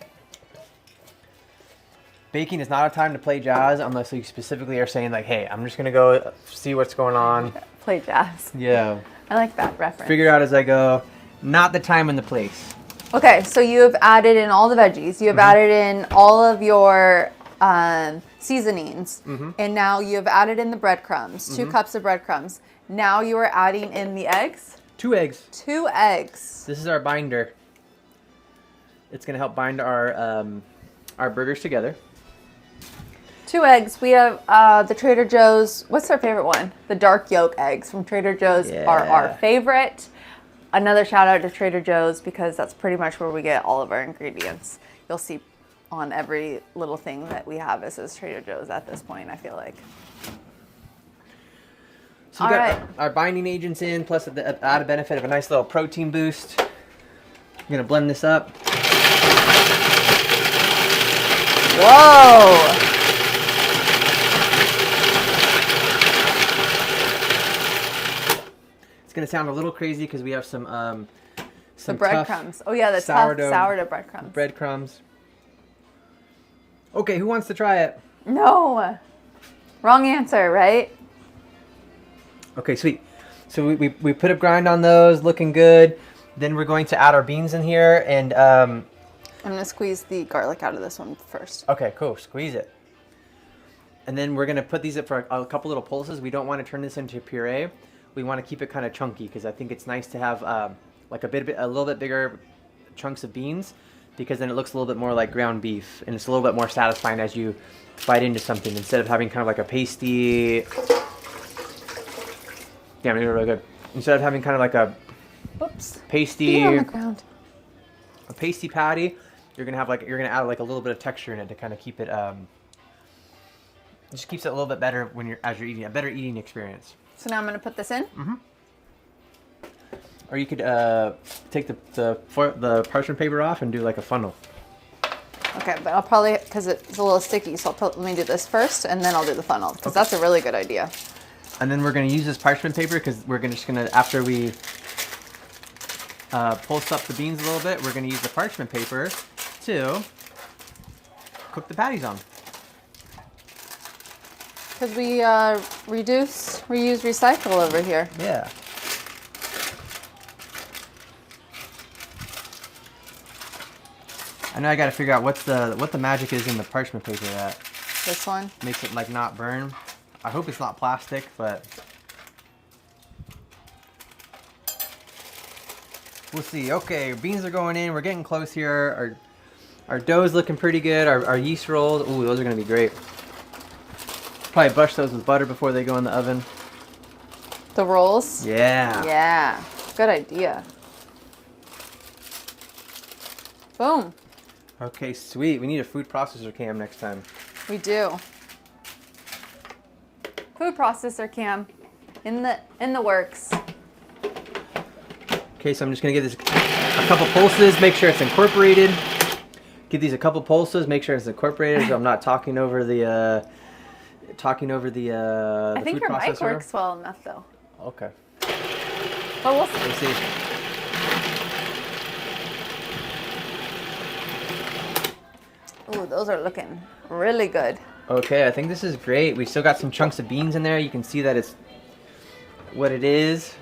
Baking is not a time to play jazz unless you specifically are saying like, hey, I'm just going to go see what's going on.
Play jazz.
Yeah.
I like that reference.
Figure it out as I go. Not the time and the place.
Okay, so you have added in all the veggies. You have added in all of your seasonings. And now you have added in the breadcrumbs, 2 cups of breadcrumbs. Now you are adding in the eggs.
2 eggs.
2 eggs.
This is our binder. It's going to help bind our burgers together.
2 eggs. We have the Trader Joe's. What's our favorite one? The dark yolk eggs from Trader Joe's are our favorite. Another shout out to Trader Joe's because that's pretty much where we get all of our ingredients. You'll see on every little thing that we have, it says Trader Joe's at this point, I feel like.
So we got our binding agents in, plus the added benefit of a nice little protein boost. I'm going to blend this up.
Whoa!
It's going to sound a little crazy because we have some
the breadcrumbs. Oh yeah, the tough sourdough breadcrumbs.
Breadcrumbs. Okay, who wants to try it?
No. Wrong answer, right?
Okay, sweet. So we put a grind on those, looking good. Then we're going to add our beans in here, and
I'm gonna squeeze the garlic out of this one first.
Okay, cool. Squeeze it. And then we're gonna put these up for a couple little pulses. We don't want to turn this into puree. We want to keep it kind of chunky because I think it's nice to have like a little bit bigger chunks of beans, because then it looks a little bit more like ground beef, and it's a little bit more satisfying as you bite into something instead of having kind of like a pasty. Yeah, really good. Instead of having kind of like a pasty
on the ground.
A pasty patty, you're gonna add like a little bit of texture in it to kind of keep it just keeps it a little bit better as you're eating, a better eating experience.
So now I'm gonna put this in.
Or you could take the parchment paper off and do like a funnel.
Okay, but I'll probably, because it's a little sticky, so let me do this first, and then I'll do the funnel, because that's a really good idea.
And then we're going to use this parchment paper because we're just going to, after we pulse up the beans a little bit, we're going to use the parchment paper to cook the patties on.
Because we reduce, reuse, recycle over here.
Yeah. I know I got to figure out what the magic is in the parchment paper that
This one
makes it like not burn. I hope it's not plastic, but we'll see. Okay, beans are going in. We're getting close here. Our dough's looking pretty good. Our yeast rolls, ooh, those are gonna be great. Probably brush those with butter before they go in the oven.
The rolls?
Yeah.
Yeah, good idea. Boom.
Okay, sweet. We need a food processor cam next time.
We do. Food processor cam in the works.
Okay, so I'm just gonna give this a couple pulses, make sure it's incorporated. Give these a couple pulses, make sure it's incorporated, so I'm not talking over the
I think
food
your
processor.
mic works well enough though.
Okay.
But we'll see.
Let's see.
Ooh, those are looking really good.
Okay, I think this is great. We still got some chunks of beans in there. You can see that it's what it is.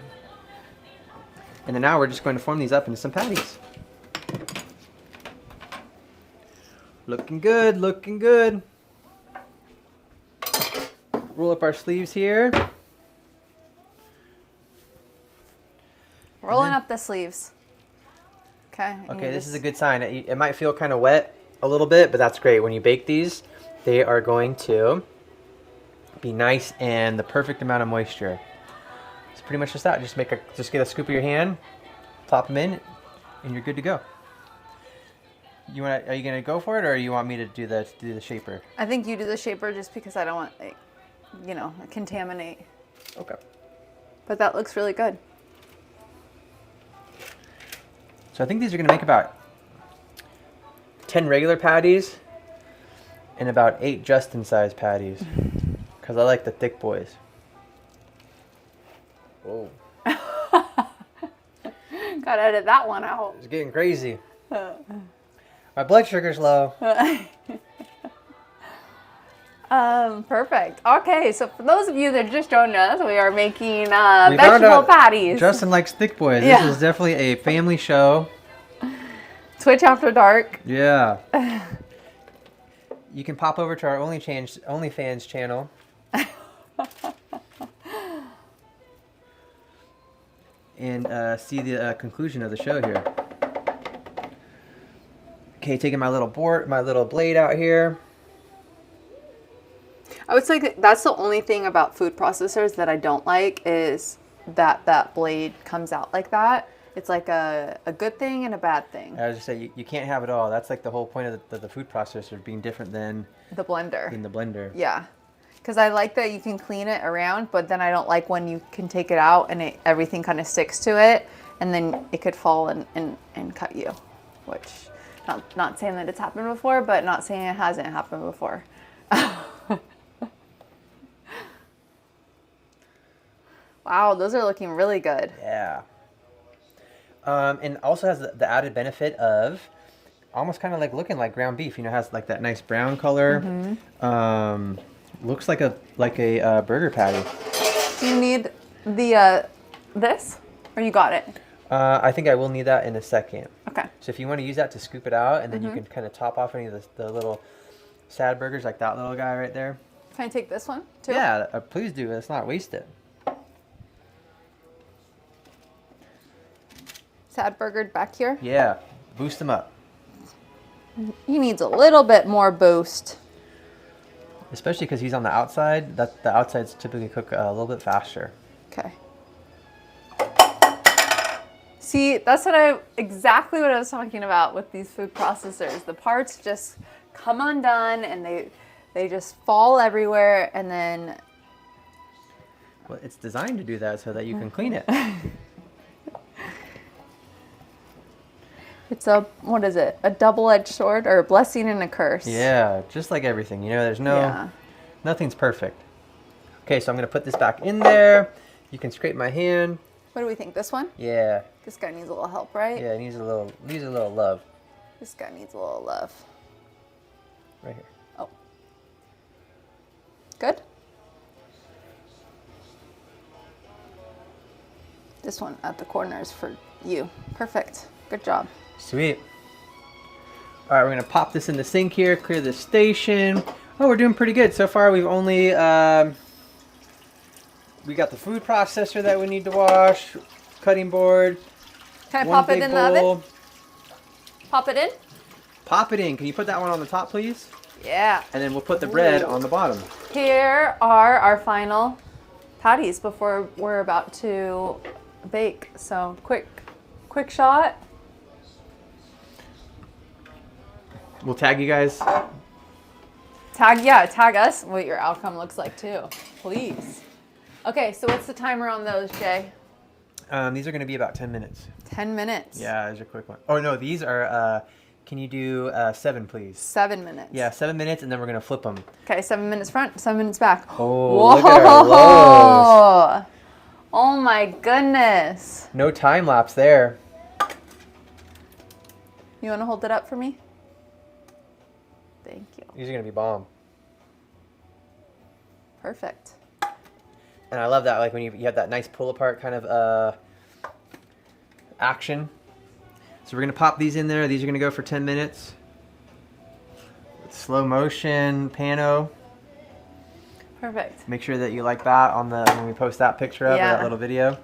And then now we're just going to form these up into some patties. Looking good, looking good. Roll up our sleeves here.
Rolling up the sleeves. Okay.
Okay, this is a good sign. It might feel kind of wet a little bit, but that's great. When you bake these, they are going to be nice and the perfect amount of moisture. It's pretty much just that. Just get a scoop of your hand, plop them in, and you're good to go. Are you gonna go for it, or you want me to do the shaper?
I think you do the shaper just because I don't want, contaminate.
Okay.
But that looks really good.
So I think these are gonna make about 10 regular patties and about 8 Justin-sized patties, because I like the thick boys. Whoa.
Gotta edit that one out.
It's getting crazy. My blood sugar's low.
Perfect. Okay, so for those of you that just joined us, we are making vegetable patties.
Justin likes thick boys.
Yeah.
This is definitely a family show.
Twitch After Dark.
Yeah. You can pop over to our OnlyFans channel. And see the conclusion of the show here. Okay, taking my little blade out here.
I would say that's the only thing about food processors that I don't like is that blade comes out like that. It's like a good thing and a bad thing.
I was just say you can't have it all. That's like the whole point of the food processor being different than
the blender.
In the blender.
Yeah. Because I like that you can clean it around, but then I don't like when you can take it out and everything kind of sticks to it, and then it could fall and cut you. Which, not saying that it's happened before, but not saying it hasn't happened before. Wow, those are looking really good.
Yeah. And also has the added benefit of almost kind of like looking like ground beef. You know, it has like that nice brown color. Mm-hmm. Looks like a burger patty.
Do you need the this, or you got it?
I think I will need that in a second.
Okay.
So if you want to use that to scoop it out, and then you can kind of top off any of the little sad burgers, like that little guy right there.
Can I take this one too?
Yeah, please do. Let's not waste it.
Sad burger back here.
Yeah, boost them up.
He needs a little bit more boost.
Especially because he's on the outside. The outsides typically cook a little bit faster.
Okay. See, that's exactly what I was talking about with these food processors. The parts just come undone and they just fall everywhere, and then.
Well, it's designed to do that so that you can clean it.
It's what is it? A double-edged sword or a blessing and a curse?
Yeah, just like everything. You know, there's nothing's perfect. Okay, so I'm going to put this back in there. You can scrape my hand.
What do we think? This one?
Yeah.
This guy needs a little help, right?
Yeah, it needs a little love.
This guy needs a little love.
Right here.
Oh. Good? This one at the corner is for you. Perfect. Good job.
Sweet. All right, we're going to pop this in the sink here, clear the station. Oh, we're doing pretty good. So far, we've only, we got the food processor that we need to wash, cutting board.
Can I pop it in the oven? Pop it in?
Pop it in. Can you put that one on the top, please?
Yeah.
And then we'll put the bread on the bottom.
Here are our final patties before we're about to bake. So quick shot.
We'll tag you guys.
Tag us what your outcome looks like too, please. Okay, so what's the timer on those, Jay?
These are going to be about 10 minutes.
10 minutes.
Yeah, these are quick one. Oh no, these are. Can you do 7, please?
7 minutes.
Yeah, 7 minutes, and then we're going to flip them.
Okay, 7 minutes front, 7 minutes back.
Oh,
whoa!
look at our lows.
Oh my goodness.
No time lapse there.
You want to hold it up for me? Thank you.
These are going to be bomb.
Perfect.
And I love that, like when you have that nice pull apart kind of action. So we're going to pop these in there. These are going to go for 10 minutes. Slow motion, pano.
Perfect.
Make sure that you like that on when we post that picture of that little video.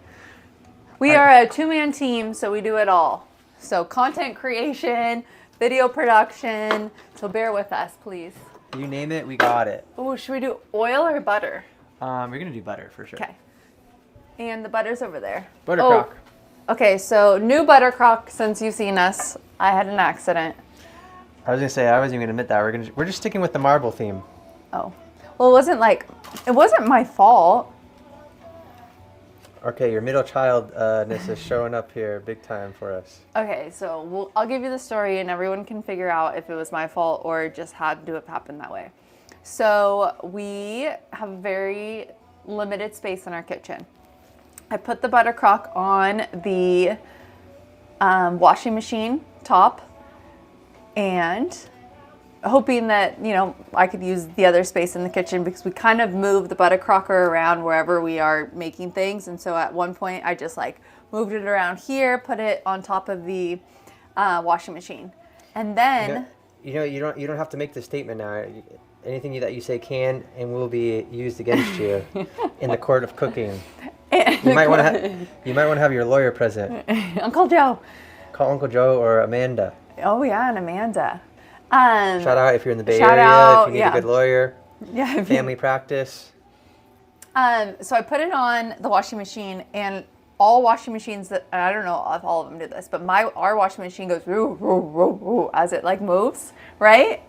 We are a 2-man team, so we do it all. So content creation, video production. So bear with us, please.
You name it, we got it.
Oh, should we do oil or butter?
We're going to do butter for sure.
Okay. And the butter's over there.
Butter crock.
Okay, so new butter crock since you've seen us. I had an accident.
I was going to say, I wasn't even going to admit that. We're just sticking with the marble theme.
Oh. Well, it wasn't my fault.
Okay, your middle childness is showing up here big time for us.
Okay, so I'll give you the story and everyone can figure out if it was my fault or just had to have happened that way. So we have very limited space in our kitchen. I put the butter crock on the washing machine top and hoping that, I could use the other space in the kitchen because we kind of move the butter crocker around wherever we are making things. And so at one point I just moved it around here, put it on top of the washing machine. And then...
You don't have to make the statement now. Anything that you say can and will be used against you in the court of cooking. You might want to have your lawyer present.
Uncle Joe.
Call Uncle Joe or Amanda.
Oh yeah, and Amanda.
Shout out if you're in the Bay
shout
Area.
out,
if you need a good lawyer.
Yeah.
Family practice.
So I put it on the washing machine, and all washing machines that, and I don't know if all of them do this, but our washing machine goes woo, woo, woo, woo, as it like moves, right?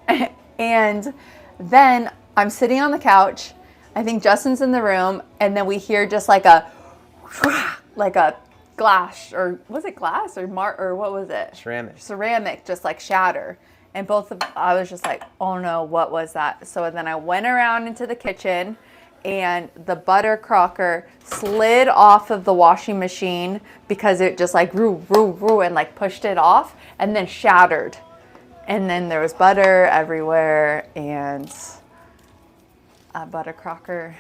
And then I'm sitting on the couch. I think Justin's in the room, and then we hear just like a glass, or was it glass or what was it? Ceramic just like shatter. And I was just like, oh no, what was that? So then I went around into the kitchen, and the butter crocker slid off of the washing machine because it just like roo, and like pushed it off and then shattered. And then there was butter everywhere, and a butter crocker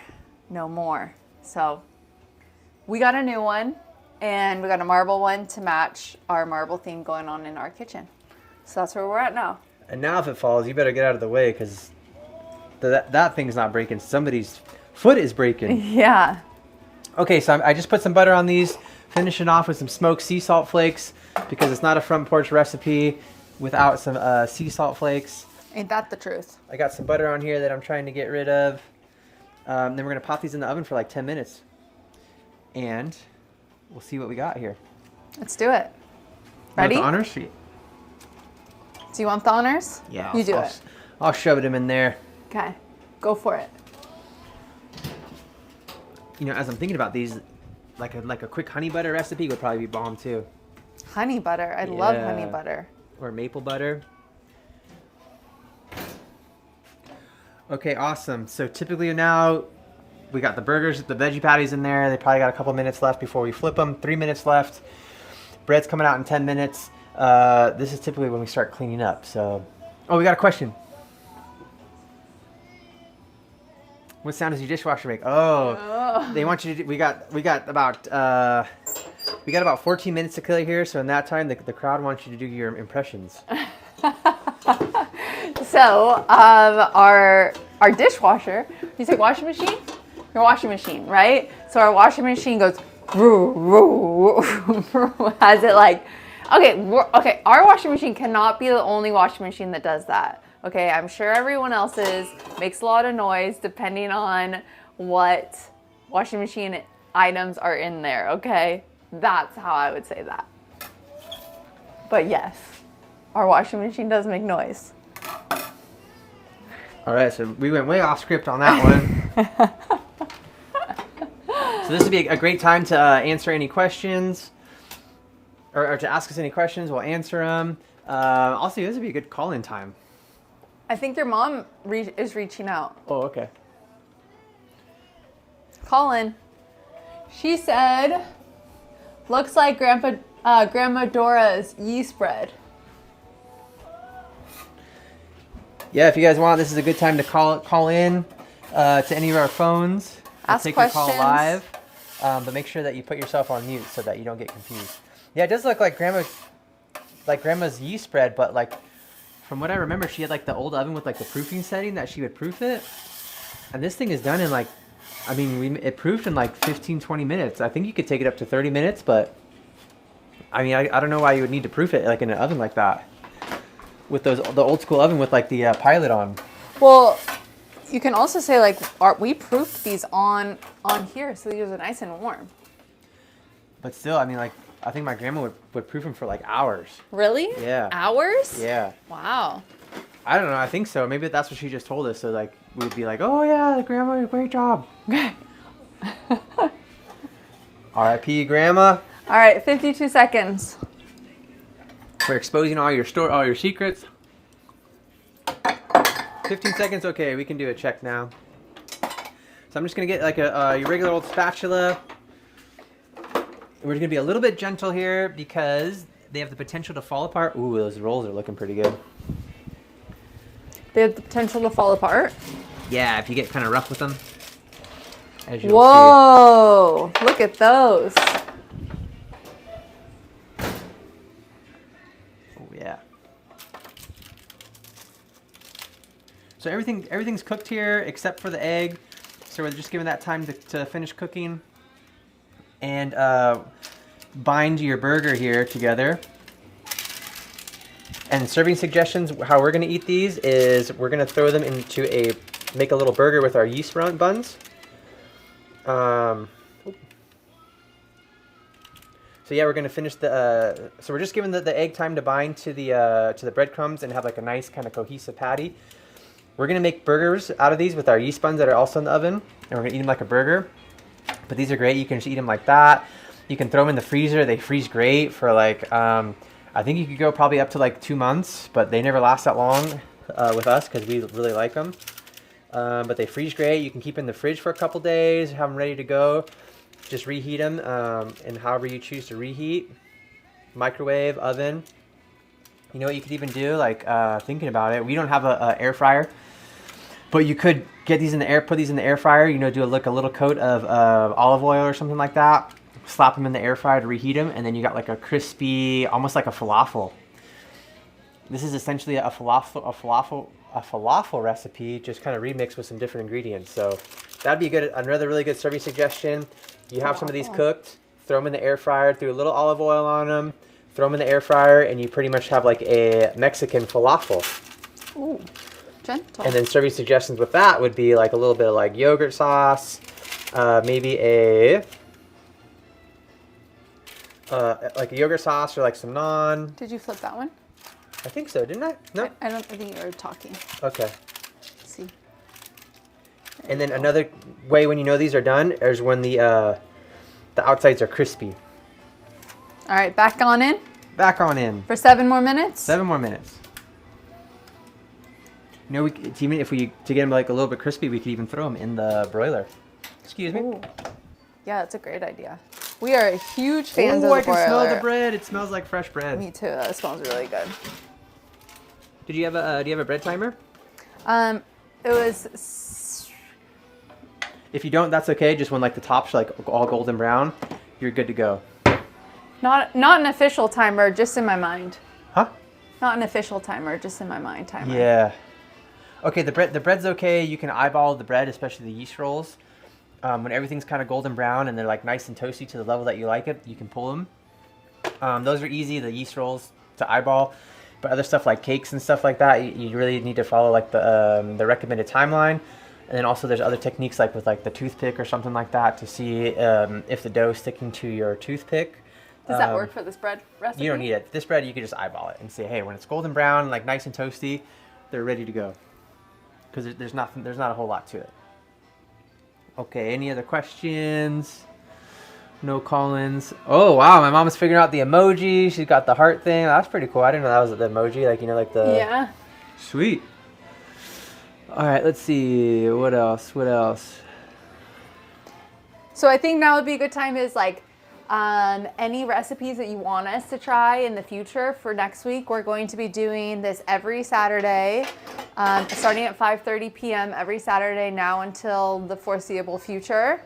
no more. So we got a new one, and we got a marble one to match our marble theme going on in our kitchen. So that's where we're at now.
And now if it falls, you better get out of the way, because that thing's not breaking. Somebody's foot is breaking.
Yeah.
Okay, so I just put some butter on these, finishing off with some smoked sea salt flakes, because it's not a front porch recipe without some sea salt flakes.
Ain't that the truth?
I got some butter on here that I'm trying to get rid of. Then we're going to pop these in the oven for like 10 minutes. And we'll see what we got here.
Let's do it. Ready?
Want the honors? Do
you want the honors?
Yeah.
You do it.
I'll shove them in there.
Okay. Go for it.
You know, as I'm thinking about these, like a quick honey butter recipe would probably be bomb too.
Honey butter. I love honey butter.
Or maple butter. Okay, awesome. So typically now we got the burgers, the veggie patties in there. They probably got a couple minutes left before we flip them. 3 minutes left. Bread's coming out in 10 minutes. This is typically when we start cleaning up. So, oh, we got a question. What sound does your dishwasher make? Oh. They want you to do, we got about 14 minutes to kill here. So in that time, the crowd wants you to do your impressions.
So, our dishwasher, you say washing machine? Your washing machine, right? So our washing machine goes as it like, okay, our washing machine cannot be the only washing machine that does that. Okay, I'm sure everyone else's makes a lot of noise depending on what washing machine items are in there, okay? That's how I would say that. But yes, our washing machine does make noise.
All right, so we went way off script on that one. So this would be a great time to answer any questions, or to ask us any questions. We'll answer them. Also, this would be a good call-in time.
I think your mom is reaching out.
Oh, okay.
Call in. She said, looks like Grandma Dora's yeast bread.
Yeah, if you guys want, this is a good time to call in to any of our phones. We'll
Ask
take
questions.
your call live, but make sure that you put yourself on mute so that you don't get confused. Yeah, it does look like Grandma's yeast bread, but like from what I remember, she had like the old oven with like the proofing setting that she would proof it, and this thing is done in like, I mean, it proofed in like 15-20 minutes. I think you could take it up to 30 minutes, but I mean, I don't know why you would need to proof it like in an oven like that. With the old school oven with like the pilot on. Well,
you can also say like we proofed these on here, so these are nice and warm.
But still, I mean, like I think my grandma would proof them for like hours.
Really?
Yeah.
Hours?
Yeah.
Wow.
I don't know. I think so. Maybe that's what she just told us. So like we'd be like, oh yeah, grandma, great job. R.I.P. Grandma.
All right, 52 seconds.
For exposing all your secrets. 15 seconds, okay, we can do a check now. So I'm just gonna get like your regular old spatula. We're gonna be a little bit gentle here because they have the potential to fall apart. Ooh, those rolls are looking pretty good.
They have the potential to fall apart?
Yeah, if you get kind of rough with them. As you'll
Whoa, see. Look at those.
So everything's cooked here except for the egg. So we're just giving that time to finish cooking and bind your burger here together. And serving suggestions, how we're going to eat these is we're going to throw them into make a little burger with our yeast buns. So yeah, we're going to finish so we're just giving the egg time to bind to the breadcrumbs and have like a nice kind of cohesive patty. We're going to make burgers out of these with our yeast buns that are also in the oven, and we're going to eat them like a burger. But these are great. You can just eat them like that. You can throw them in the freezer. They freeze great for like, I think you could go probably up to like 2 months, but they never last that long with us because we really like them. But they freeze great. You can keep in the fridge for a couple days, have them ready to go. Just reheat them and however you choose to reheat. Microwave, oven. You know what you could even do, like thinking about it, we don't have a air fryer, but you could get these in the air, put these in the air fryer, you know, do a little coat of olive oil or something like that, slap them in the air fryer to reheat them, and then you got like a crispy, almost like a falafel. This is essentially a falafel recipe, just kind of remixed with some different ingredients. So that'd be another really good serving suggestion. You have some of these cooked, throw them in the air fryer, throw a little olive oil on them, throw them in the air fryer, and you pretty much have like a Mexican falafel.
Ooh, gentle.
And then serving suggestions with that would be like a little bit of like yogurt sauce, maybe like a yogurt sauce or like some naan.
Did you flip that one?
I think so, didn't I? No.
I think you were talking.
Okay.
Let's see.
And then another way when you know these are done is when the outsides are crispy.
All right, back on in.
Back on in.
For 7 more minutes?
7 more minutes. You know, even if to get them like a little bit crispy, we could even throw them in the broiler. Excuse me.
Ooh. Yeah, that's a great idea. We are huge fans of the broiler.
I can smell the bread. It smells like fresh bread.
Me too. That smells really good.
Do you have a bread timer?
It was.
If you don't, that's okay. Just when like the top's like all golden brown, you're good to go.
Not an official timer, just in my mind.
Huh?
Not an official timer, just in my mind timer.
Yeah. Okay, the bread's okay. You can eyeball the bread, especially the yeast rolls. When everything's kind of golden brown and they're like nice and toasty to the level that you like it, you can pull them. Those are easy, the yeast rolls to eyeball. But other stuff like cakes and stuff like that, you really need to follow like the recommended timeline. And then also there's other techniques like with like the toothpick or something like that to see if the dough is sticking to your toothpick.
Does that work for this bread recipe?
You don't need it. This bread, you can just eyeball it and say, hey, when it's golden brown, like nice and toasty, they're ready to go. Because there's not a whole lot to it. Okay, any other questions? No call-ins. Oh, wow, my mom's figuring out the emoji. She's got the heart thing. That's pretty cool. I didn't know that was the emoji, like, you know, like the...
Yeah.
Sweet. All right, let's see. What else?
So I think now would be a good time is like any recipes that you want us to try in the future for next week. We're going to be doing this every Saturday, starting at 5:30 p.m. every Saturday now until the foreseeable future.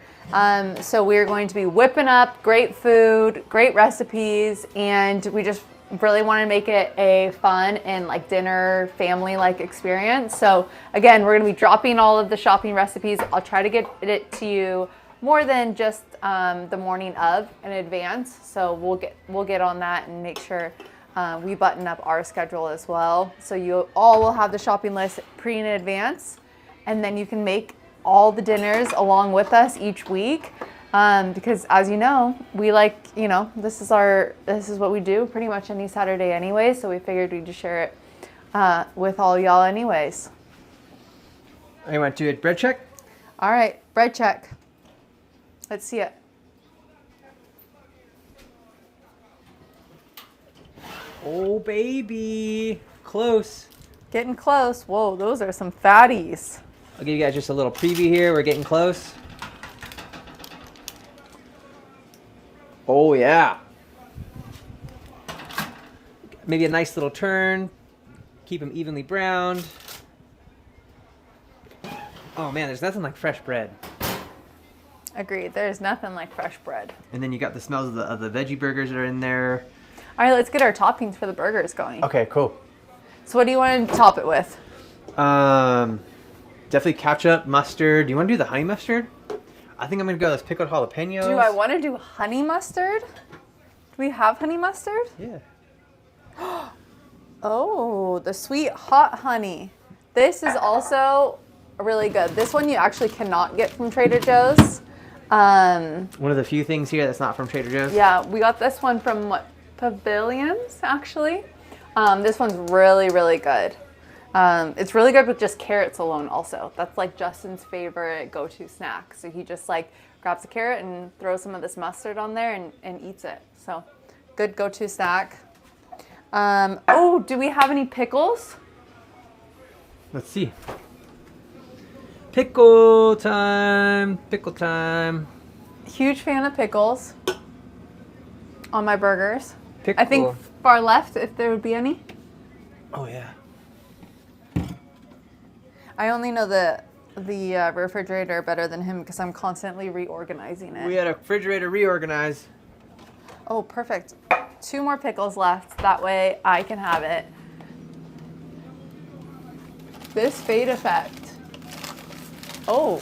So we're going to be whipping up great food, great recipes, and we just really want to make it a fun and like dinner family-like experience. So again, we're going to be dropping all of the shopping recipes. I'll try to get it to you more than just the morning of in advance. So we'll get on that and make sure we button up our schedule as well. So you all will have the shopping list in advance, and then you can make all the dinners along with us each week. Because as you know, we like, you know, this is what we do pretty much any Saturday anyway. So we figured we'd just share it with all y'all anyways.
You want to do a bread check?
All right, bread check. Let's see it.
Oh, baby. Close.
Getting close. Whoa, those are some fatties.
I'll give you guys just a little preview here. We're getting close. Oh, yeah. Maybe a nice little turn. Keep them evenly browned. Oh, man, there's nothing like fresh bread.
Agreed. There's nothing like fresh bread.
And then you got the smells of the veggie burgers that are in there.
All right, let's get our toppings for the burgers going.
Okay, cool.
So what do you want to top it with?
Definitely ketchup, mustard. Do you want to do the honey mustard? I think I'm gonna go with pickled jalapenos.
Do I want to do honey mustard? Do we have honey mustard?
Yeah.
Oh, the sweet hot honey. This is also really good. This one you actually cannot get from Trader Joe's.
One of the few things here that's not from Trader Joe's.
Yeah, we got this one from what, Pavilions actually. This one's really, really good. It's really good with just carrots alone also. That's like Justin's favorite go-to snack. So he just like grabs a carrot and throws some of this mustard on there and eats it. So good go-to snack. Oh, do we have any pickles?
Let's see. Pickle time. Pickle time.
Huge fan of pickles on my burgers.
Pickle.
I think far left if there would be any.
Oh yeah.
I only know the refrigerator better than him because I'm constantly reorganizing it.
We had a refrigerator reorganized.
Oh, perfect. 2 more pickles left. That way I can have it. This fade effect. Oh,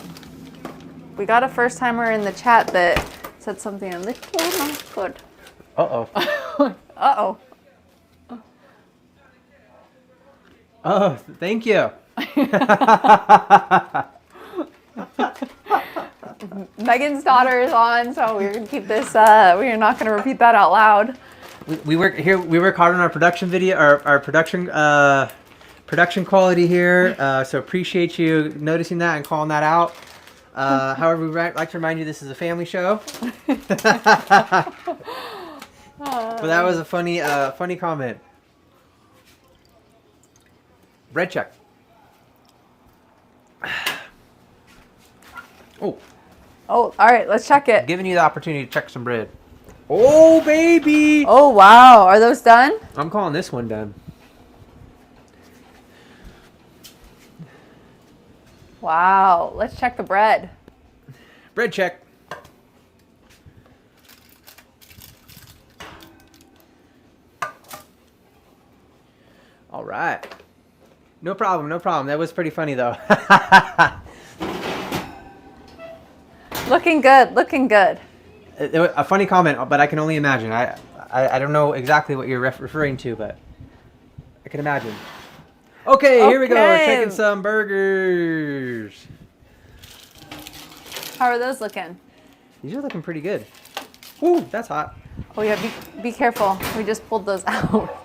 we got a first timer in the chat that said something a little not good.
Uh-oh.
Uh-oh.
Oh, thank you.
Megan's daughter is on, so we're gonna keep this. We're not gonna repeat that out loud.
We work here. We work hard on our production video, our production quality here. So appreciate you noticing that and calling that out. However, we'd like to remind you this is a family show. But that was a funny comment. Bread check. Oh.
Oh, all right. Let's check it.
Giving you the opportunity to check some bread. Oh, baby.
Oh, wow. Are those done?
I'm calling this one done.
Wow. Let's check the bread.
Bread check. All right. No problem, no problem. That was pretty funny, though.
Looking good, looking good.
A funny comment, but I can only imagine. I don't know exactly what you're referring to, but I can imagine. Okay, here we go. We're checking some burgers.
How are those looking?
These are looking pretty good. Ooh, that's hot.
Oh yeah, be careful. We just pulled those out.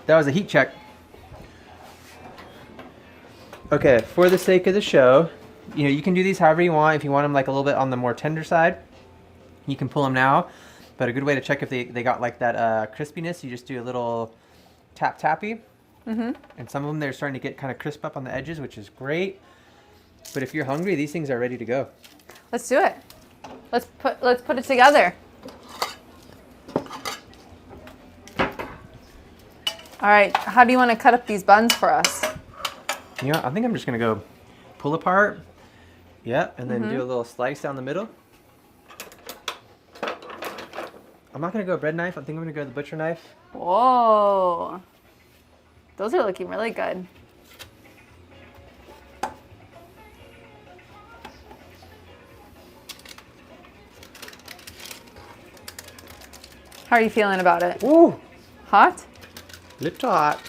That was a heat check. Okay, for the sake of the show, you can do these however you want. If you want them like a little bit on the more tender side, you can pull them now. But a good way to check if they got like that crispiness, you just do a little tappy. Mm-hmm. And some of them, they're starting to get kind of crisp up on the edges, which is great. But if you're hungry, these things are ready to go.
Let's do it. Let's put it together. All right, how do you want to cut up these buns for us?
You know, I think I'm just gonna go pull apart. Yep, and then do a little slice down the middle. I'm not gonna go bread knife. I think I'm gonna go the butcher knife.
Whoa, those are looking really good. How are you feeling about it?
Ooh,
Hot?
little hot.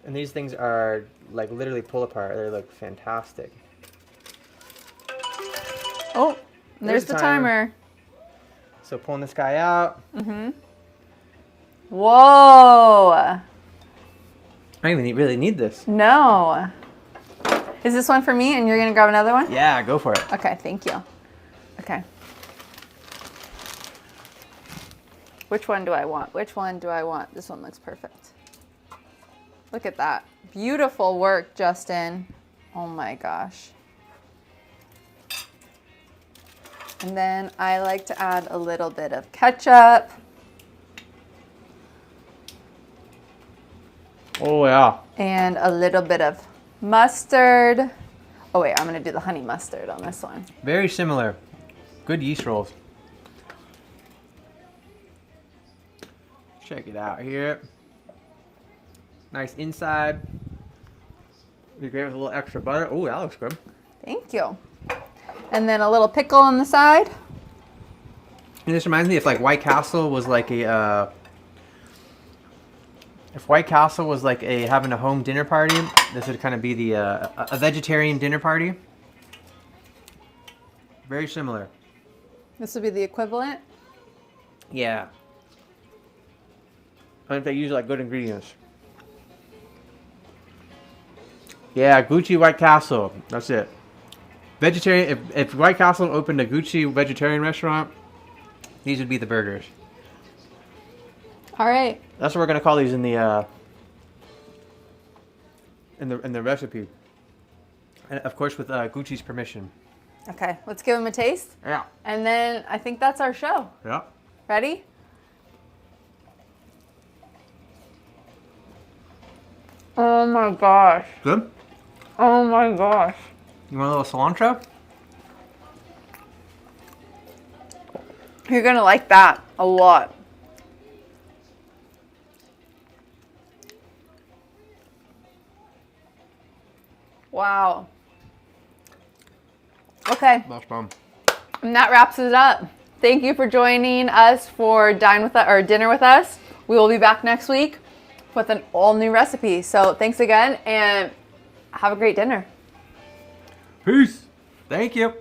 And these things are like literally pull apart. They look fantastic.
Oh, there's the timer.
So pulling this guy out.
Mm-hmm. Whoa.
I don't even really need this.
No. Is this one for me and you're going to grab another one?
Yeah, go for it.
Okay, thank you. Okay. Which one do I want? Which one do I want? This one looks perfect. Look at that. Beautiful work, Justin. Oh my gosh. And then I like to add a little bit of ketchup.
Oh, yeah.
And a little bit of mustard. Oh wait, I'm gonna do the honey mustard on this one.
Very similar. Good yeast rolls. Check it out here. Nice inside. You gave us a little extra butter. Oh, that looks good.
Thank you. And then a little pickle on the side.
And this reminds me if like White Castle was like a having a home dinner party, this would kind of be the a vegetarian dinner party. Very similar.
This would be the equivalent.
Yeah. I think they use like good ingredients. Yeah, Gucci White Castle. That's it. Vegetarian. If White Castle opened a Gucci vegetarian restaurant, these would be the burgers.
All right.
That's what we're gonna call these in the recipe, and of course with Gucci's permission.
Okay, let's give them a taste.
Yeah.
And then I think that's our show.
Yeah.
Ready? Oh my gosh.
Good.
Oh my gosh.
You want a little cilantro?
You're gonna like that a lot. Wow. Okay.
That's fun.
And that wraps it up. Thank you for joining us for dinner with us. We will be back next week with an all new recipe. So thanks again and have a great dinner.
Peace. Thank you.